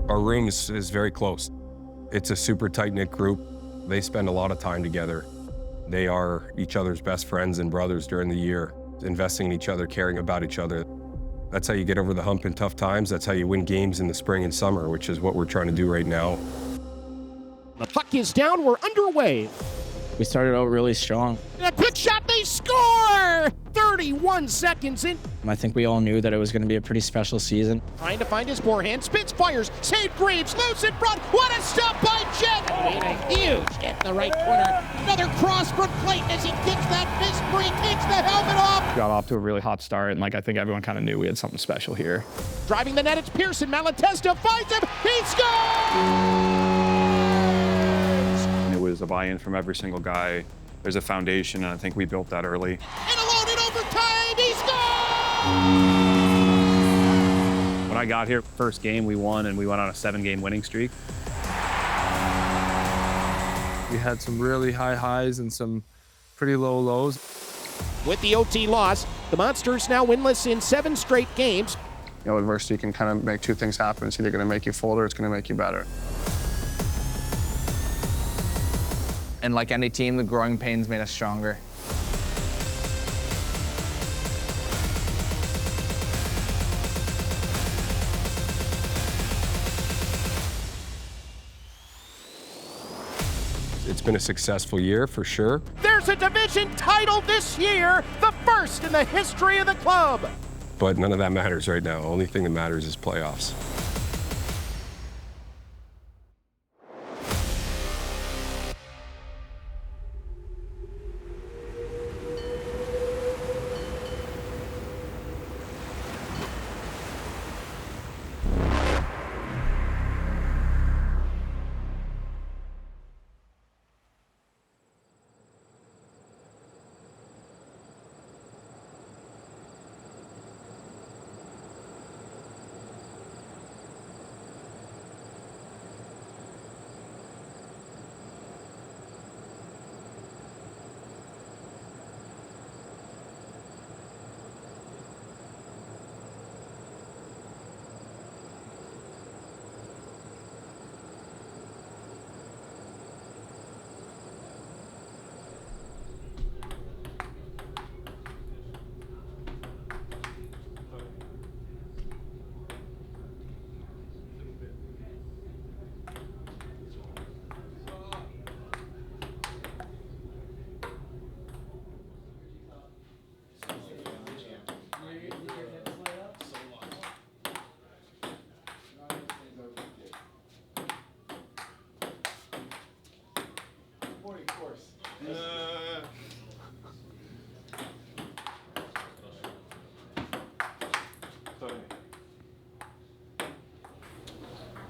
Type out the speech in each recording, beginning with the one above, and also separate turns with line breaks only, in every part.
Our room is very close. It's a super tight-knit group. They spend a lot of time together. They are each other's best friends and brothers during the year, investing in each other, caring about each other. That's how you get over the hump in tough times. That's how you win games in the spring and summer, which is what we're trying to do right now.
The puck is down, we're underway.
We started out really strong.
A quick shot, they score! 31 seconds in.
I think we all knew that it was going to be a pretty special season.
Trying to find his forehand, spins, fires, save Graves, loose in front. What a stop by Jet! Made a huge hit in the right corner. Another cross from Clayton as he kicks that fist free, takes the helmet off.
Got off to a really hot start, and I think everyone kind of knew we had something special here.
Driving the net, it's Pearson. Malatesta finds him. He scores!
It was a buy-in from every single guy. There's a foundation, and I think we built that early.
And alone in overtime, he scores!
When I got here, first game we won, and we went on a 7-game winning streak.
We had some really high highs and some pretty low lows.
With the OT loss, the Monsters now winless in 7 straight games.
You know, adversity can kind of make two things happen. It's either going to make you fold or it's going to make you better.
And like any team, the growing pains made us stronger.
It's been a successful year for sure.
There's a division title this year, the first in the history of the club.
But none of that matters right now. Only thing that matters is playoffs.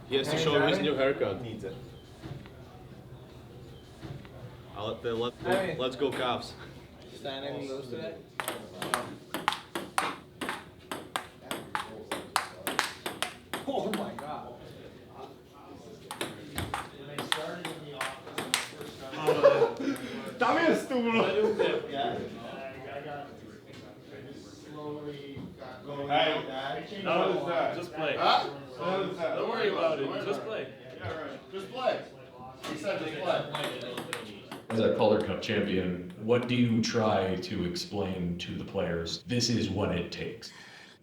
He has to show him his new haircut. Needs it. Let's go Cops.
Standing those today?
Oh my God.
Dame estúpido.
Hey,
No, just play.
huh?
Don't worry about it. Just play.
Yeah, right. Just play. He said just play.
As a Calder Cup champion, what do you try to explain to the players? This is what it takes.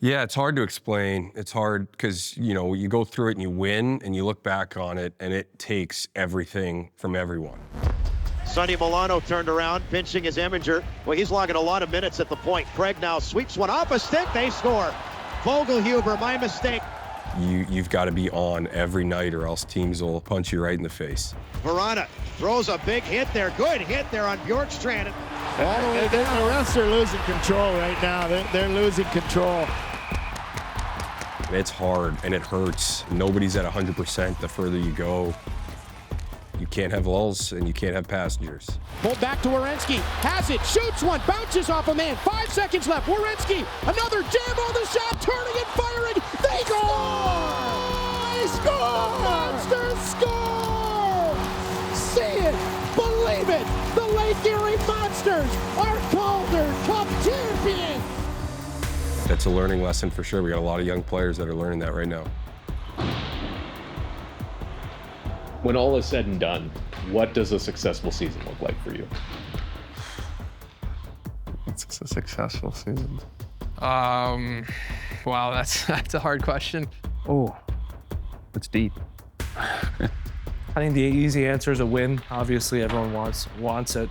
Yeah, it's hard to explain. It's hard because, you know, you go through it and you win and you look back on it and it takes everything from everyone.
Sonny Milano turned around, pinching his Eminger. Well, he's logging a lot of minutes at the point. Craig now sweeps one off a stick. They score. Vogelhuber, my mistake.
You've got to be on every night or else teams will punch you right in the face.
Verana throws a big hit there. Good hit there on Bjorkstrand.
The refs are losing control right now. They're losing control.
It's hard and it hurts. Nobody's at 100% the further you go. You can't have lulls and you can't have passengers.
Pulled back to Wolansky. Has it, shoots one, bounces off a man. 5 seconds left. Wolansky, another jam on the shot, turning and firing. They score! They score! Monsters score! See it, believe it. The Lake Erie Monsters are Calder Cup champions.
That's a learning lesson for sure. We got a lot of young players that are learning that right now.
When all is said and done, what does a successful season look like for you?
It's a successful season.
Wow, that's a hard question.
Oh, it's deep.
I think the easy answer is a win. Obviously, everyone wants it,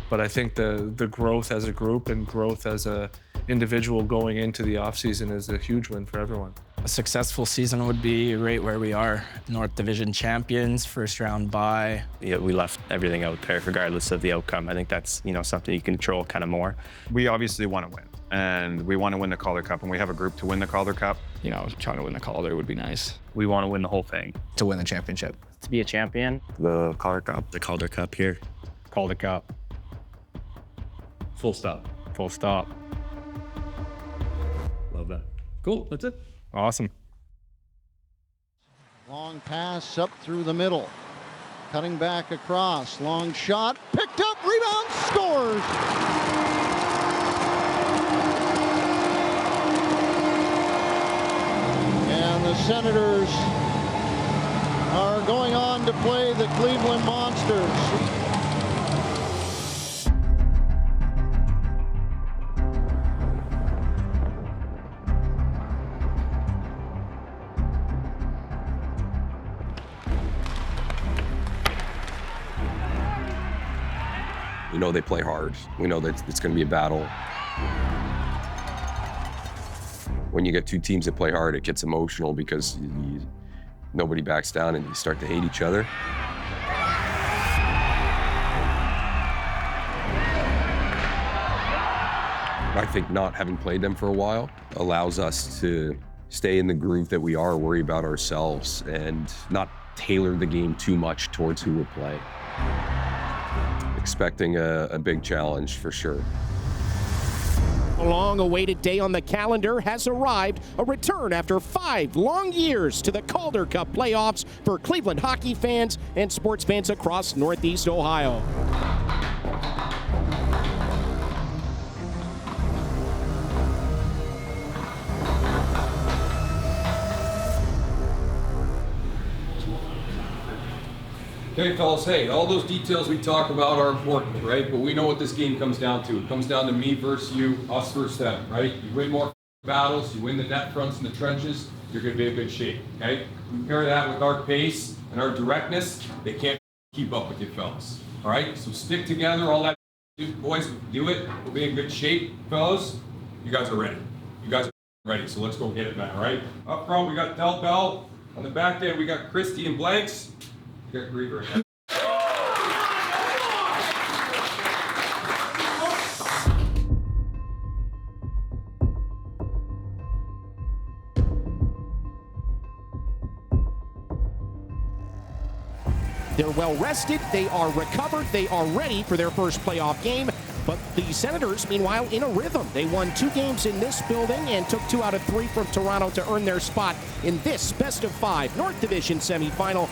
but I think the growth as a group and growth as a individual going into the offseason is a huge win for everyone.
A successful season would be right where we are. North Division champions, first round bye.
Yeah, we left everything out there regardless of the outcome. I think that's, something you control kind of more.
We obviously want to win, and we want to win the Calder Cup, and we have a group to win the Calder Cup.
Trying to win the Calder would be nice.
We want to win the whole thing.
To win the championship.
To be a champion.
The Calder Cup. The Calder Cup here.
Calder Cup.
Full stop.
Full stop.
Love that. Cool, that's it.
Awesome.
Long pass up through the middle. Cutting back across. Long shot. Picked up. Rebound. Scores. And the Senators are going on to play the Cleveland Monsters.
We know they play hard. We know that it's going to be a battle. When you get two teams that play hard, it gets emotional because nobody backs down and you start to hate each other. I think not having played them for a while allows us to stay in the groove that we are, worry about ourselves, and not tailor the game too much towards who we're playing. Expecting a big challenge for sure.
A long-awaited day on the calendar has arrived, a return after 5 long years to the Calder Cup playoffs for Cleveland hockey fans and sports fans across Northeast Ohio.
Okay, fellas, hey, all those details we talk about are important, right? But we know what this game comes down to. It comes down to me versus you, us versus them, right? You win more battles, you win the net fronts and the trenches, you're gonna be in good shape, okay? Compare that with our pace and our directness, they can't keep up with you, fellas, all right? So stick together, all that, boys, do it, we'll be in good shape. Fellas, you guys are ready. You guys are ready, so let's go get it, man, all right? Up front, we got Del Bell. On the back end, we got Christie and Blanks. Get Griever ahead.
They're well rested, they are recovered, they are ready for their first playoff game. But the Senators, meanwhile, in a rhythm. They won 2 games in this building and took 2 out of 3 from Toronto to earn their spot in this best-of-5 North Division semifinal.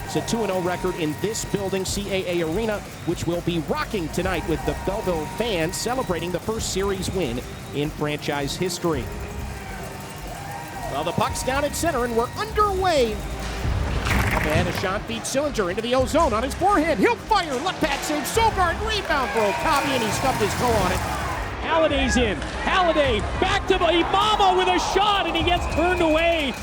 It's a 2-0 record in this building, CAA Arena, which will be rocking tonight with the Belleville fans celebrating the first series win in franchise history. Well, the puck's down at center and we're underway. Up ahead, a shot beats Sillinger into the O-zone on his forehand. He'll fire, left pad save, Sogard, rebound for Okabe, and he stubbed his toe on it.
Halliday's in. Halliday back to Imama with a shot, and he gets turned away.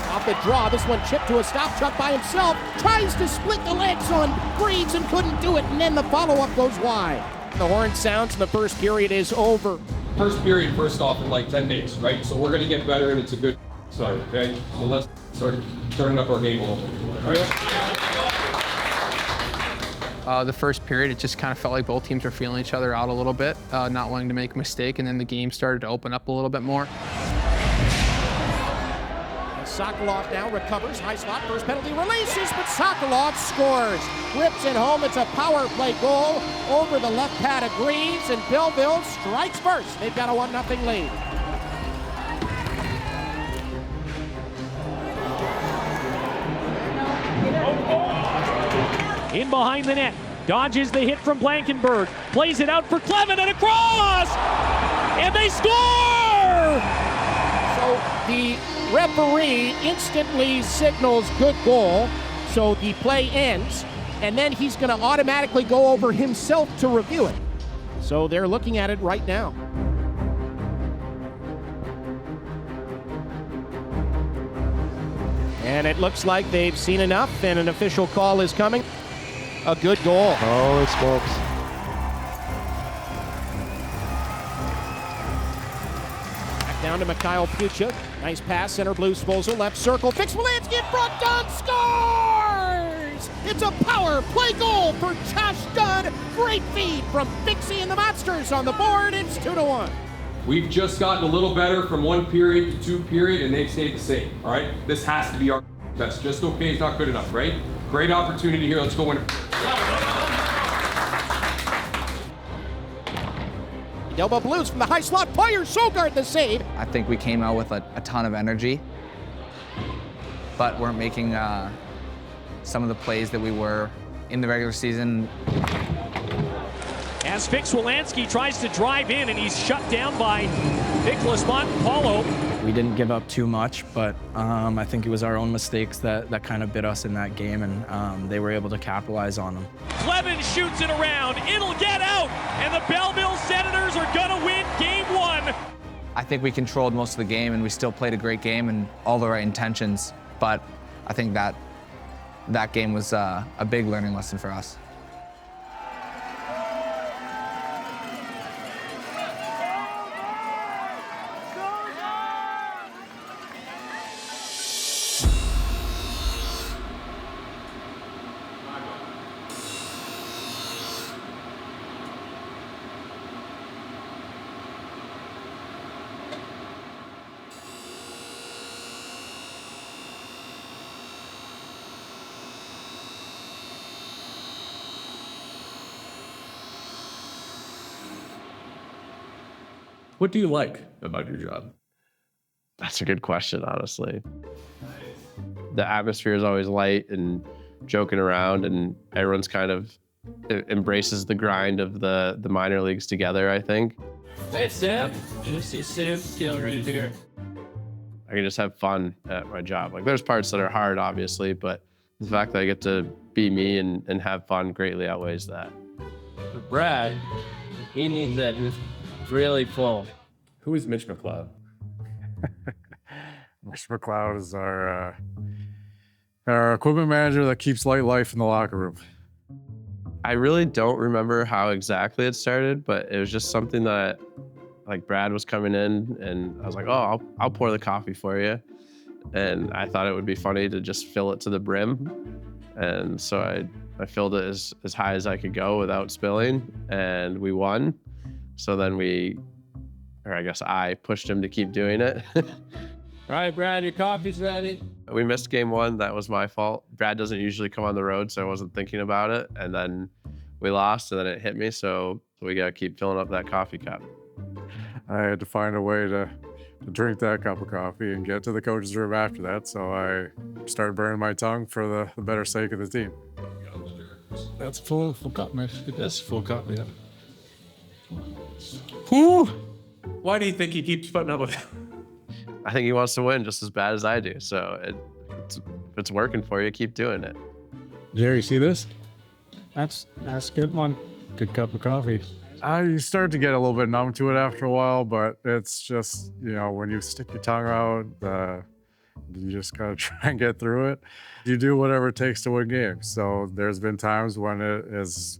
Off the draw, this one chipped to a stop shot by himself. Tries to split the legs on Greaves and couldn't do it, and then the follow-up goes wide. The horn sounds and the first period is over.
First period, first off, in like 10 days, right? So we're going to get better, and it's a good start, okay? So let's start turning up our game a little bit.
The first period, it just kind of felt like both teams were feeling each other out a little bit, not wanting to make a mistake, and then the game started to open up a little bit more.
Sokolov now recovers, high slot, first penalty releases, but Sokolov scores. Whips it home, it's a power play goal over the left pad of Greaves, and Belleville strikes first. They've got a 1-0 lead.
In behind the net, dodges the hit from Blankenberg, plays it out for Clevin and across, and they score!
So the referee instantly signals good goal. So the play ends, and then he's going to automatically go over himself to review it. So they're looking at it right now. And it looks like they've seen enough, and an official call is coming. A good goal.
Holy smokes.
Back down to Mikhail Puchuk. Nice pass, center blue disposal, left circle. Fix-Wolansky in front, Dunn scores! It's a power play goal for Josh Dunn. Great feed from Fixie and the Monsters on the board. It's 2-1.
We've just gotten a little better from 1 period to 2 period, and they've stayed the same, all right? This has to be our best. Just okay is not good enough, right? Great opportunity here. Let's go win it.
Delma Blues from the high slot. Fires Sogard the save.
I think we came out with a ton of energy, but weren't making some of the plays that we were in the regular season.
As Fix-Wolansky tries to drive in, and he's shut down by Nicholas Montepaulo.
We didn't give up too much, but I think it was our own mistakes that kind of bit us in that game, and they were able to capitalize on them.
Clevin shoots it around. It'll get out, and the Belleville Senators are going to win Game 1.
I think we controlled most of the game, and we still played a great game and all the right intentions, but I think that game was a big learning lesson for us.
What do you like about your job?
That's a good question, honestly. The atmosphere is always light and joking around, and everyone's kind of embraces the grind of the minor leagues together, I think.
Hey, Sam. This is Sam Taylor right here.
I can just have fun at my job. Like, there's parts that are hard, obviously, but the fact that I get to be me and have fun greatly outweighs that.
But Brad, he needs that really full.
Who is Mitch McLeod?
Mitch McLeod is our equipment manager that keeps life in the locker room.
I really don't remember how exactly it started, but it was just something that, like, Brad was coming in, and I was like, oh, I'll pour the coffee for you. And I thought it would be funny to just fill it to the brim. And so I filled it as high as I could go without spilling, and we won. So then I pushed him to keep doing it.
All right, Brad, your coffee's ready.
We missed game 1. That was my fault. Brad doesn't usually come on the road, so I wasn't thinking about it. And then we lost, and then it hit me. So we got to keep filling up that coffee cup.
I had to find a way to drink that cup of coffee and get to the coach's room after that. So I started burning my tongue for the better sake of the team.
That's full cup, man. That's full cup, yeah.
Whew. Why do you think he keeps putting up with it?
I think he wants to win just as bad as I do. So if it's working for you, keep doing it.
Jerry, see this?
That's a good one.
Good cup of coffee.
You start to get a little bit numb to it after a while, but it's just, when you stick your tongue out, you just gotta try and get through it. You do whatever it takes to win games. So there's been times when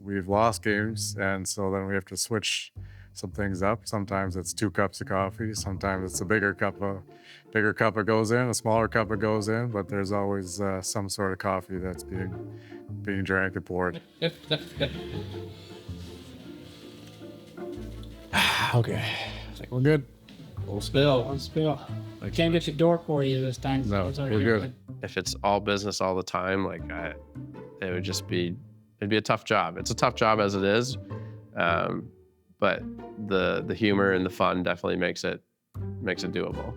we've lost games, and so then we have to switch some things up. Sometimes it's 2 cups of coffee. Sometimes it's a bigger cup that goes in, a smaller cup that goes in. But there's always some sort of coffee that's being drank and poured.
Okay, I think we're good. Full spill.
One spill. I can't get your door for you this time.
No, we're good.
If it's all business all the time, it would just it'd be a tough job. It's a tough job as it is. But the humor and the fun definitely makes it doable.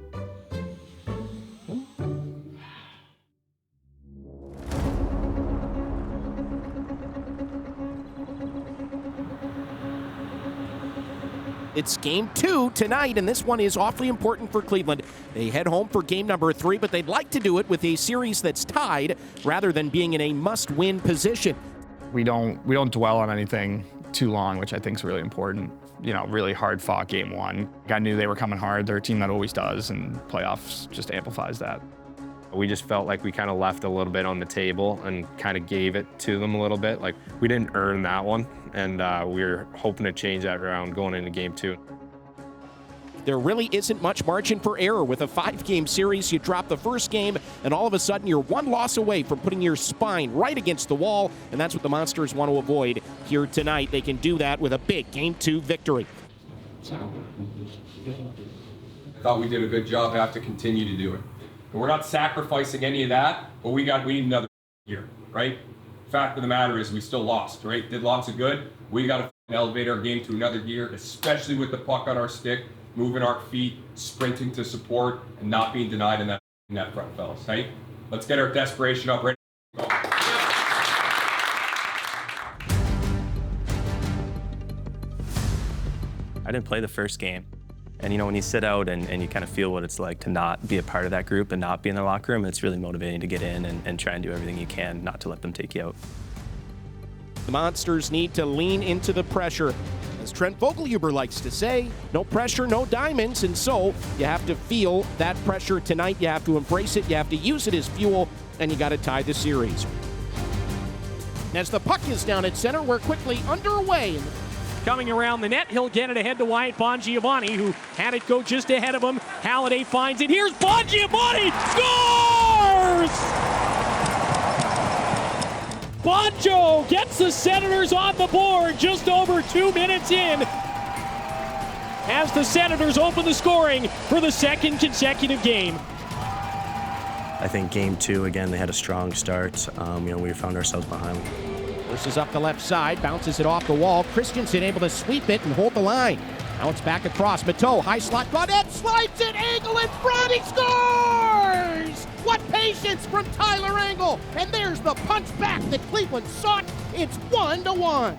It's game 2 tonight, and this one is awfully important for Cleveland. They head home for game number 3, but they'd like to do it with a series that's tied rather than being in a must-win position.
We don't dwell on anything too long, which I think is really important. You know, really hard fought game 1. I knew they were coming hard. They're a team that always does, and playoffs just amplifies that.
We just felt like we kind of left a little bit on the table and kind of gave it to them a little bit. Like, we didn't earn that one, and we were hoping to change that around going into game 2.
There really isn't much margin for error. With a 5-game series, you drop the first game, and all of a sudden you're one loss away from putting your spine right against the wall, and that's what the Monsters want to avoid here tonight. They can do that with a big Game 2 victory.
I thought we did a good job. Have to continue to do it. And we're not sacrificing any of that, but we need another year, right? Fact of the matter is we still lost, right? Did lots of good. We got to elevate our game to another gear, especially with the puck on our stick, moving our feet, sprinting to support, and not being denied in that front, fellas, right? Let's get our desperation up, ready to go.
I didn't play the first game. And you know, when you sit out and you kind of feel what it's like to not be a part of that group and not be in the locker room, it's really motivating to get in and try and do everything you can not to let them take you out.
The Monsters need to lean into the pressure. As Trent Vogelhuber likes to say, no pressure, no diamonds, and so you have to feel that pressure tonight. You have to embrace it, you have to use it as fuel, and you got to tie the series. As the puck is down at center, we're quickly underway.
Coming around the net, he'll get it ahead to Wyatt Bongiovanni, who had it go just ahead of him. Halliday finds it. Here's Bongiovanni! Scores! Bonjo gets the Senators on the board just over 2 minutes in, as the Senators open the scoring for the second consecutive game.
I think game 2, again, they had a strong start. We found ourselves behind.
This is up the left side, bounces it off the wall. Christensen able to sweep it and hold the line. Now it's back across. Mateau, high slot, Gaudette slides it, Angle in front, he scores! What patience from Tyler Angle! And there's the punch back that Cleveland sought. It's 1-1.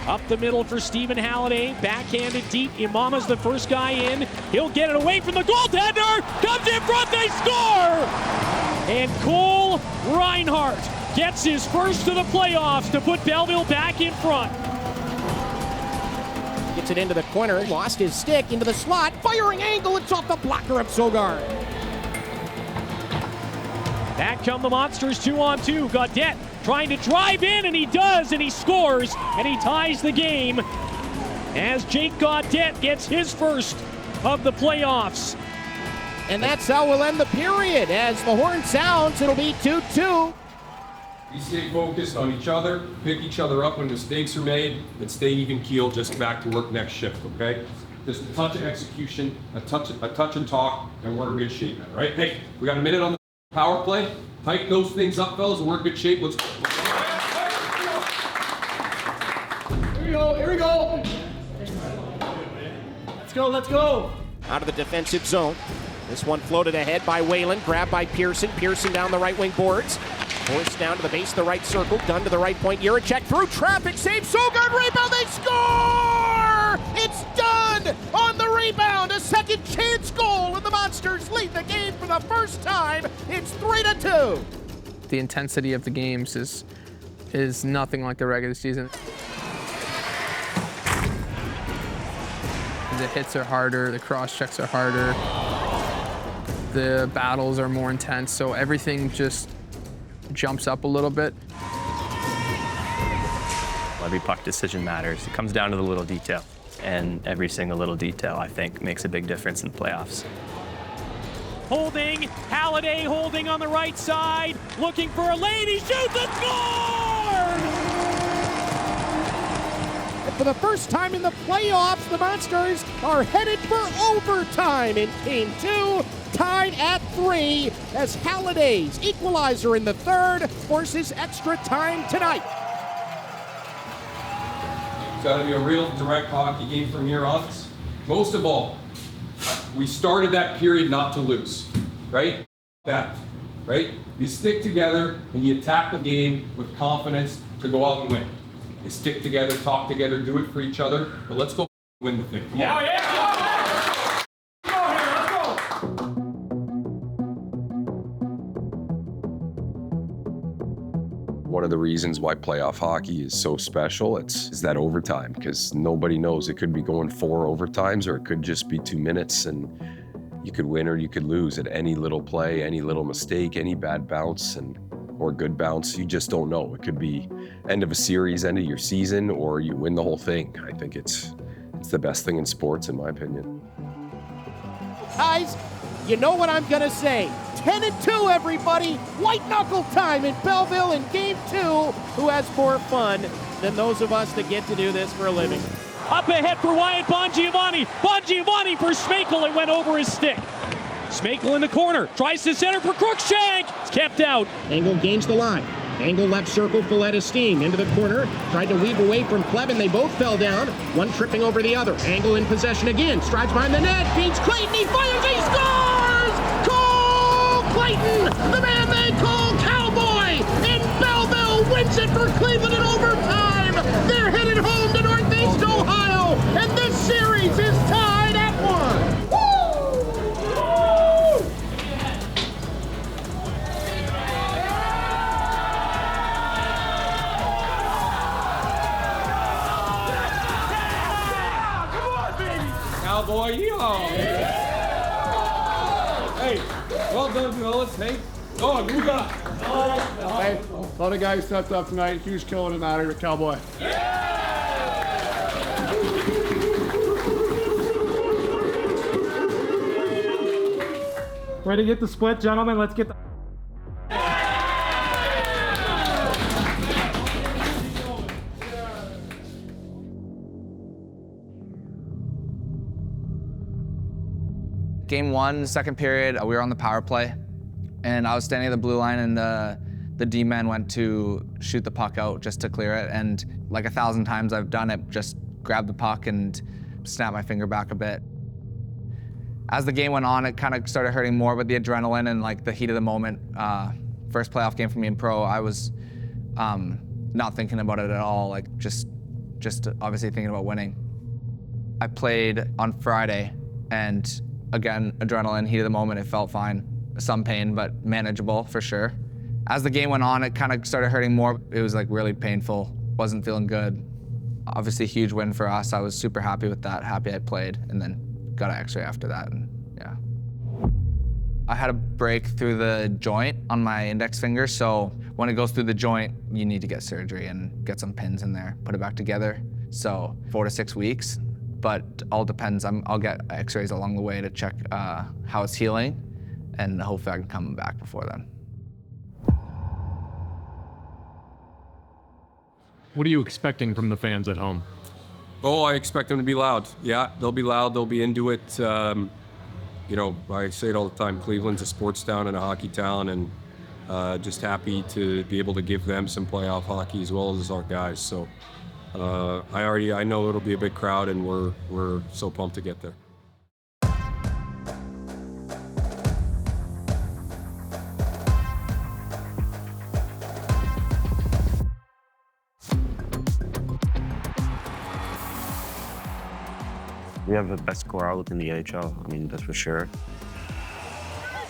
Up the middle for Stephen Halliday, backhanded deep. Imama's the first guy in. He'll get it away from the goaltender. Comes in front, they score! And Cole Reinhardt gets his first of the playoffs to put Belleville back in front.
Gets it into the corner, lost his stick, into the slot, firing Angle, it's off the blocker of Sogard.
Back come the Monsters 2-on-2. Gaudette trying to drive in, and he does, and he scores, and he ties the game as Jake Gaudette gets his first of the playoffs.
And that's how we'll end the period. As the horn sounds, it'll be 2-2.
We stay focused on each other, pick each other up when mistakes are made, and stay even keel just back to work next shift, okay? Just a touch of execution, a touch and talk, and we're in good shape, man, right? Hey, we got a minute on the power play. Tighten those things up, fellas, and we're in good shape. Let's go.
Here we go, here we go. Let's go.
Out of the defensive zone. This one floated ahead by Whalen, grabbed by Pearson. Pearson down the right wing boards. Forced down to the base of the right circle, done to the right point. Jiricek through traffic, save, Sogard, rebound, they score! It's done on the rebound, a second chance goal, and the Monsters lead the game for the first time. It's 3-2.
The intensity of the games is nothing like the regular season. The hits are harder, the cross checks are harder, the battles are more intense, so everything just jumps up a little bit.
Every puck decision matters. It comes down to the little detail, and every single little detail, I think, makes a big difference in the playoffs.
Holding, Halliday holding on the right side, looking for a lane, he shoots and scores!
And for the first time in the playoffs, the Monsters are headed for overtime in Game 2, tied at 3, as Halliday's equalizer in the third forces extra time tonight.
It's got to be a real direct hockey game from here on. Most of all, we started that period not to lose, right? That, right? You stick together and you attack the game with confidence to go out and win. They stick together, talk together, do it for each other, but let's go win the thing. Come on. One of the reasons why playoff hockey is so special is that overtime, because nobody knows. It could be going 4 overtimes, or it could just be 2 minutes, and you could win or you could lose at any little play, any little mistake, any bad bounce or good bounce. You just don't know. It could be end of a series, end of your season, or you win the whole thing. I think it's the best thing in sports, in my opinion.
Guys, you know what I'm gonna say. 10-2, everybody. White knuckle time in Belleville in Game 2. Who has more fun than those of us that get to do this for a living?
Up ahead for Wyatt Bjorgvik-Holm. Bjorgvik-Holm for Schmeichel. It went over his stick. Schmeichel in the corner. Tries to center for Crookshank. It's kept out.
Angle gains the line. Angle left circle, Folletta Steen into the corner. Tried to weave away from Kleben. They both fell down. One tripping over the other. Angle in possession again. Strides behind the net. Beats Clayton. He fires. He scores! Cole Clayton, the man they call Cowboy, in Belleville, wins it for Cleveland in overtime. They're headed home to Northeast Ohio, and this series is tied at 1.
Cowboy, yeehaw! Hey, well done, fellas. Hey, oh, who got?
Hey, a lot of guys stepped up tonight. Huge kill in the matter with Cowboy.
Ready to get the split, gentlemen? Let's get the...
Game 1, second period, we were on the power play, and I was standing at the blue line, and the D-man went to shoot the puck out just to clear it, and like 1,000 times I've done it, just grab the puck and snap my finger back a bit. As the game went on, it kind of started hurting more, but the adrenaline and like the heat of the moment, first playoff game for me in pro, I was not thinking about it at all, like just obviously thinking about winning. I played on Friday, and again, adrenaline, heat of the moment, it felt fine. Some pain, but manageable for sure. As the game went on, it kind of started hurting more. It was like really painful, wasn't feeling good. Obviously, huge win for us. I was super happy with that, happy I played, and then got an x-ray after that, and yeah. I had a break through the joint on my index finger, so when it goes through the joint, you need to get surgery and get some pins in there, put it back together. So 4 to 6 weeks. But all depends. I'll get x-rays along the way to check how it's healing, and hopefully I can come back before then.
What are you expecting from the fans at home?
Oh, I expect them to be loud. Yeah, they'll be loud. They'll be into it. You know, I say it all the time. Cleveland's a sports town and a hockey town, and just happy to be able to give them some playoff hockey as well as our guys. So. I know it'll be a big crowd, and we're so pumped to get there.
We have the best score outlook in the NHL. I mean, that's for sure.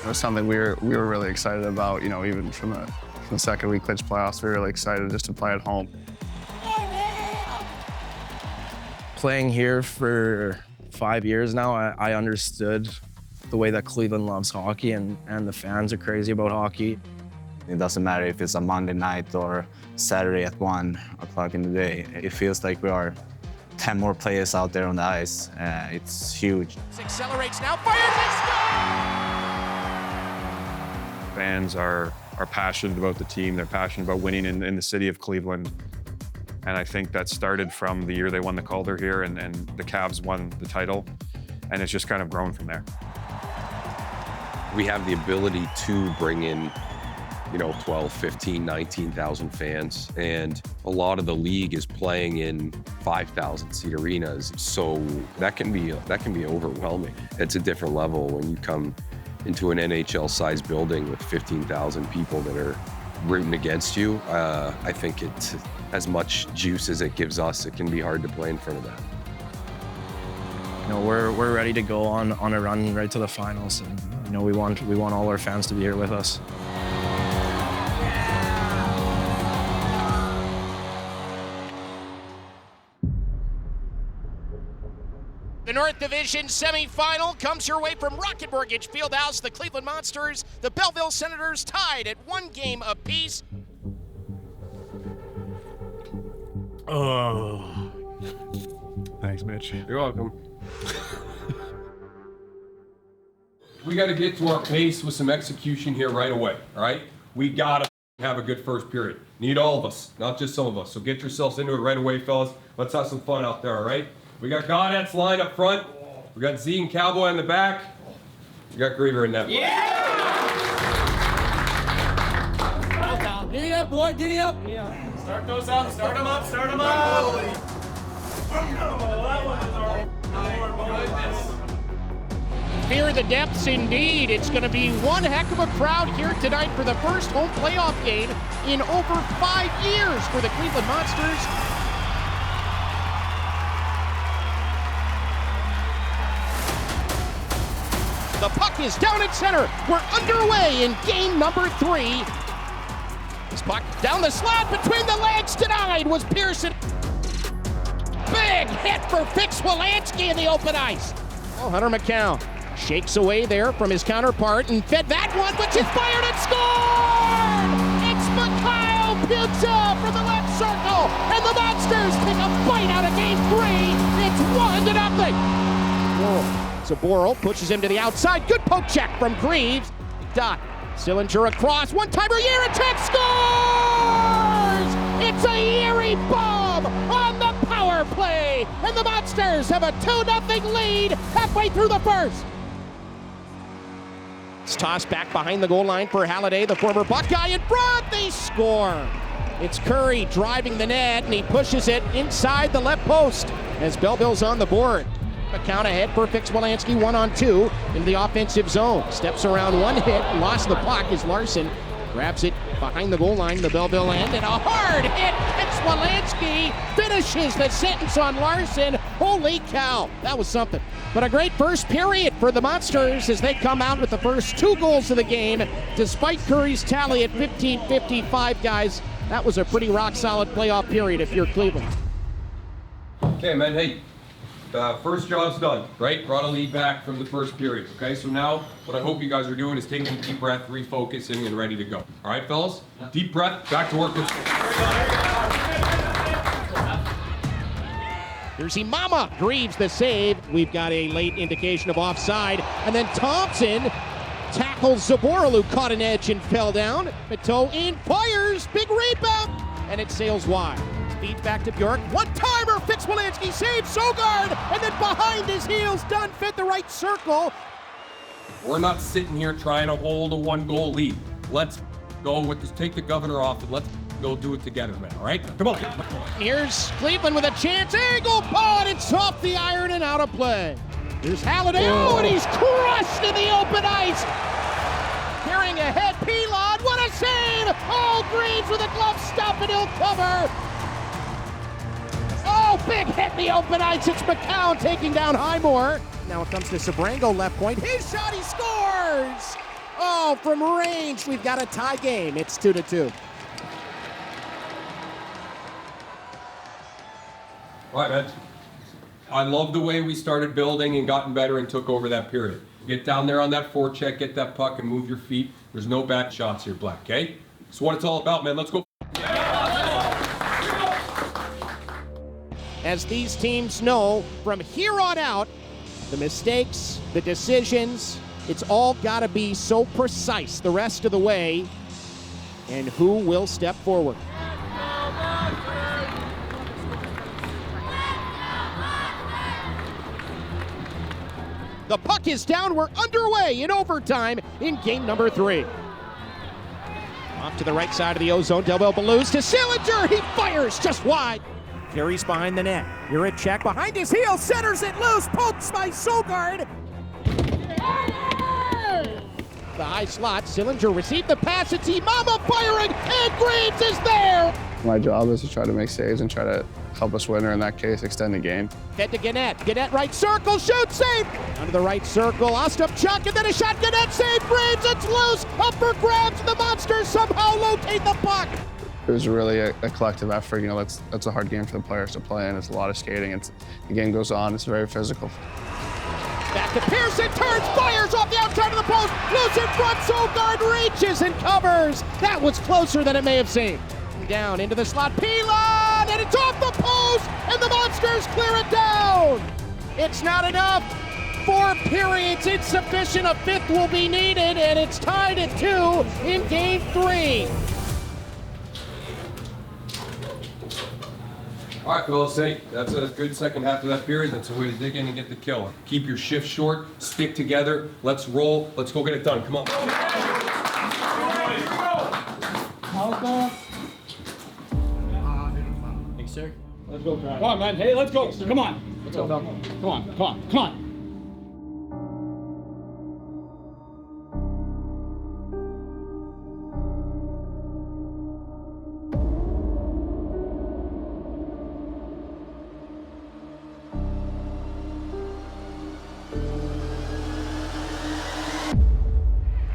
It was something we were really excited about. You know, even from the second we clinched playoffs, we were really excited just to play at home.
Playing here for 5 years now, I understood the way that Cleveland loves hockey, and the fans are crazy about hockey.
It doesn't matter if it's a Monday night or Saturday at 1 o'clock in the day. It feels like we are 10 more players out there on the ice. It's huge.
Accelerates now, fires, and scores!
Fans are passionate about the team. They're passionate about winning in the city of Cleveland. And I think that started from the year they won the Calder here, and the Cavs won the title, and it's just kind of grown from there.
We have the ability to bring in, you know, 12, 15, 19,000 fans, and a lot of the league is playing in 5,000 seat arenas. So that can be overwhelming. It's a different level when you come into an NHL-sized building with 15,000 people that are rooting against you. I think as much juice as it gives us, it can be hard to play in front of that.
You know, we're ready to go on a run right to the finals, and you know, we want all our fans to be here with us.
The North Division semifinal comes your way from Rocket Mortgage Fieldhouse. The Cleveland Monsters, the Belleville Senators tied at 1 game apiece.
Oh. Thanks, Mitch.
You're welcome. We got to get to our pace with some execution here right away, all right? We got to have a good first period. Need all of us, not just some of us. So get yourselves into it right away, fellas. Let's have some fun out there, all right? We got Godet's line up front. We got Z and Cowboy in the back. We got Griever in net.
Yeah!
Giddy up, boy, giddy up.
Yeah.
Start those up, start them up, start them up.
Fear the depths indeed. It's going to be one heck of a crowd here tonight for the first home playoff game in over 5 years for the Cleveland Monsters. The puck is down at center. We're underway in game number 3. This puck down the slot between the legs. Denied was Pearson. Big hit for Fix-Wolansky in the open ice. Oh, Hunter McCown shakes away there from his counterpart and fed that one, which is fired and scored! It's Mikhail Pizza from the left circle, and the Monsters take a bite out of game 3. It's 1-0. Whoa. Zaboro pushes him to the outside. Good poke check from Greaves. Dot. Sillinger across. One-timer. Yaricek scores! It's a Erie bomb on the power play. And the Monsters have a 2-0 lead halfway through the first. It's tossed back behind the goal line for Halliday, the former Buckeye in front. They score. It's Curry driving the net, and he pushes it inside the left post as Belleville's on the board. McCown ahead for Fix-Wolansky, 1-on-2 into the offensive zone. Steps around one hit, lost the puck as Larson grabs it behind the goal line, the Belleville end, and a hard hit. Fix-Wolansky finishes the sentence on Larson. Holy cow, that was something. But a great first period for the Monsters as they come out with the first 2 goals of the game. Despite Curry's tally at 15:55, guys, that was a pretty rock-solid playoff period if you're Cleveland.
Okay, man, hey. First job's done, right? Brought a lead back from the first period, okay? So now, what I hope you guys are doing is taking a deep breath, refocusing, and ready to go. All right, fellas? Deep breath, back to work.
Here's Imama, Greaves the save. We've got a late indication of offside. And then Thompson tackles Zaboro, who caught an edge and fell down. Mateau in, fires, big rebound, and it sails wide. Feeds back to Bjork. One-timer, Fix-Wolansky saves Sogard, and then behind his heels, Dunn fit the right circle.
We're not sitting here trying to hold a 1-goal lead. Let's go with this, take the governor off, and let's go do it together, man, all right? Come on.
Here's Cleveland with a chance. Angle pod, it's off the iron and out of play. Here's Halliday, and he's crushed in the open ice. Carrying ahead, Pilon, what a save! Oh, Greaves with a glove stop, and he'll cover. Oh, big hit in the open ice. It's McCown taking down Highmore. Now it comes to Sabrango, left point. His shot, he scores! Oh, from range, we've got a tie game. It's 2-2.
All right, man. I love the way we started building and gotten better and took over that period. Get down there on that forecheck, get that puck, and move your feet. There's no back shots here, Black, okay? That's what it's all about, man. Let's go.
As these teams know, from here on out, the mistakes, the decisions, it's all got to be so precise the rest of the way. And who will step forward? The puck is down. We're underway in overtime in game number 3. Off to the right side of the O-zone. Delbel Blues to Sillinger. He fires just wide. Carries behind the net. Yaricek behind his heel, centers it loose, pokes by Sogard. The high slot, Sillinger received the pass, it's Imama firing, and Greaves is there!
My job is to try to make saves and try to help us win, or in that case, extend the game.
Head to Gannett. Gannett right circle, shoot, save! Under the right circle, Ostapchuk, and then a shot. Gannett save, Braves, it's loose, up for grabs. The Monsters somehow locate the puck.
It was really a collective effort. You know, that's a hard game for the players to play, and it's a lot of skating. The game goes on. It's very physical.
Back to Pearson, turns, fires off the outside of the post, loose in front, Solgaard reaches and covers. That was closer than it may have seemed. Down into the slot, Pilon, and it's off the post, and the Monsters clear it down. It's not enough. 4 periods insufficient. A 5th will be needed, and it's tied at 2 in Game 3.
All right, fellas, hey, that's a good second half of that period. That's a way to dig in and get the kill. Keep your shift short, stick together, let's roll, let's go get it done, come on.
Thanks, sir.
Let's go, Brian. Come on, man. Hey, let's go. Come on. Let's go. Come on, come on, come on.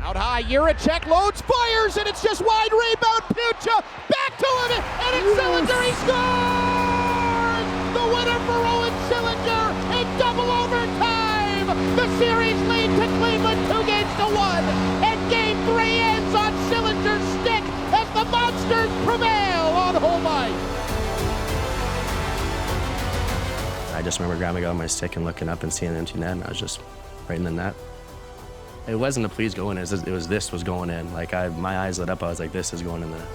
Out high, Juracek loads, fires, and it's just wide rebound. Pucha back to him, and it's Sillinger. He scores! The winner for Owen Sillinger in double overtime. The series lead to Cleveland 2-1, and Game 3 ends on Sillinger's stick as the Monsters prevail on home ice.
I just remember grabbing on my stick and looking up and seeing an empty net, and I was just right in the net. It wasn't a please go in, it was this was going in. Like my eyes lit up, I was like, this is going in there.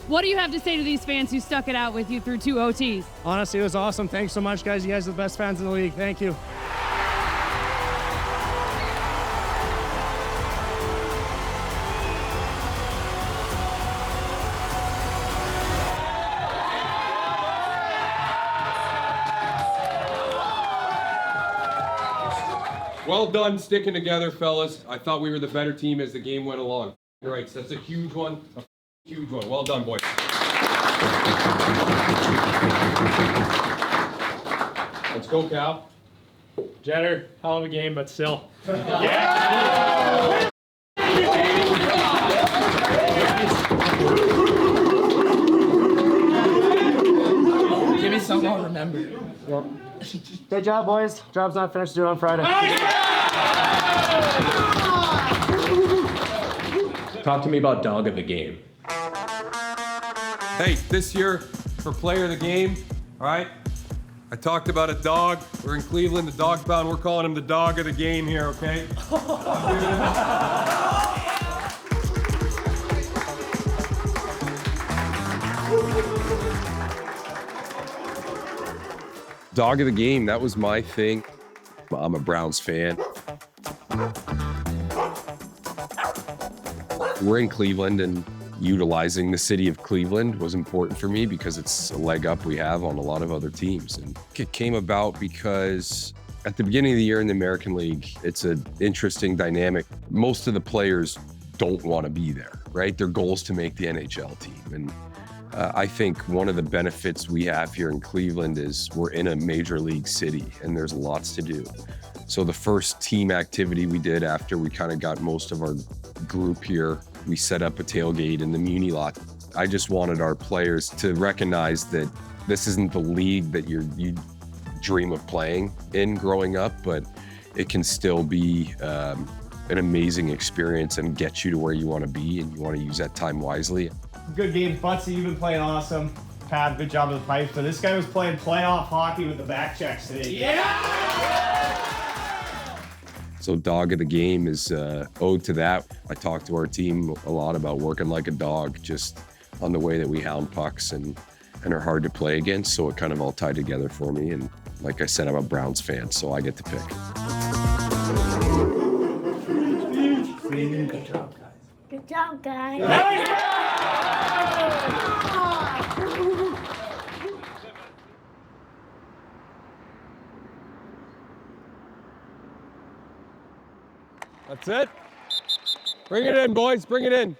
What do you have to say to these fans who stuck it out with you through 2 OTs?
Honestly, it was awesome. Thanks so much, guys. You guys are the best fans in the league. Thank you.
Well done sticking together, fellas. I thought we were the better team as the game went along. You're right, so that's a huge one. A huge one. Well done, boys. Let's go, Cal.
Jetter, hell of a game, but still.
Yeah!
Give me something I'll remember.
Yep. Good job, boys. Job's not finished. Do it on Friday.
Talk to me about dog of the game.
Hey, this year for player of the game, all right? I talked about a dog. We're in Cleveland, the dog's bound. We're calling him the dog of the game here, okay? Dog of the game, that was my thing. I'm a Browns fan. We're in Cleveland, and utilizing the city of Cleveland was important for me because it's a leg up we have on a lot of other teams. And it came about because at the beginning of the year in the American League, it's an interesting dynamic. Most of the players don't want to be there, right? Their goal is to make the NHL team. And I think one of the benefits we have here in Cleveland is we're in a major league city and there's lots to do. So the first team activity we did after we kind of got most of our group here, we set up a tailgate in the Muni lot. I just wanted our players to recognize that this isn't the league that you dream of playing in growing up, but it can still be an amazing experience and get you to where you want to be, and you want to use that time wisely.
Good game, Butsy. You've been playing awesome. Pat, good job with the pipes. But this guy was playing playoff hockey with the back checks today.
Yeah!
So dog of the game is owed to that. I talked to our team a lot about working like a dog, just on the way that we hound pucks and are hard to play against. So it kind of all tied together for me. And like I said, I'm a Browns fan, so I get to pick.
Good job, guys. Good job, guys.
That's it. Bring it in, boys. Bring it in.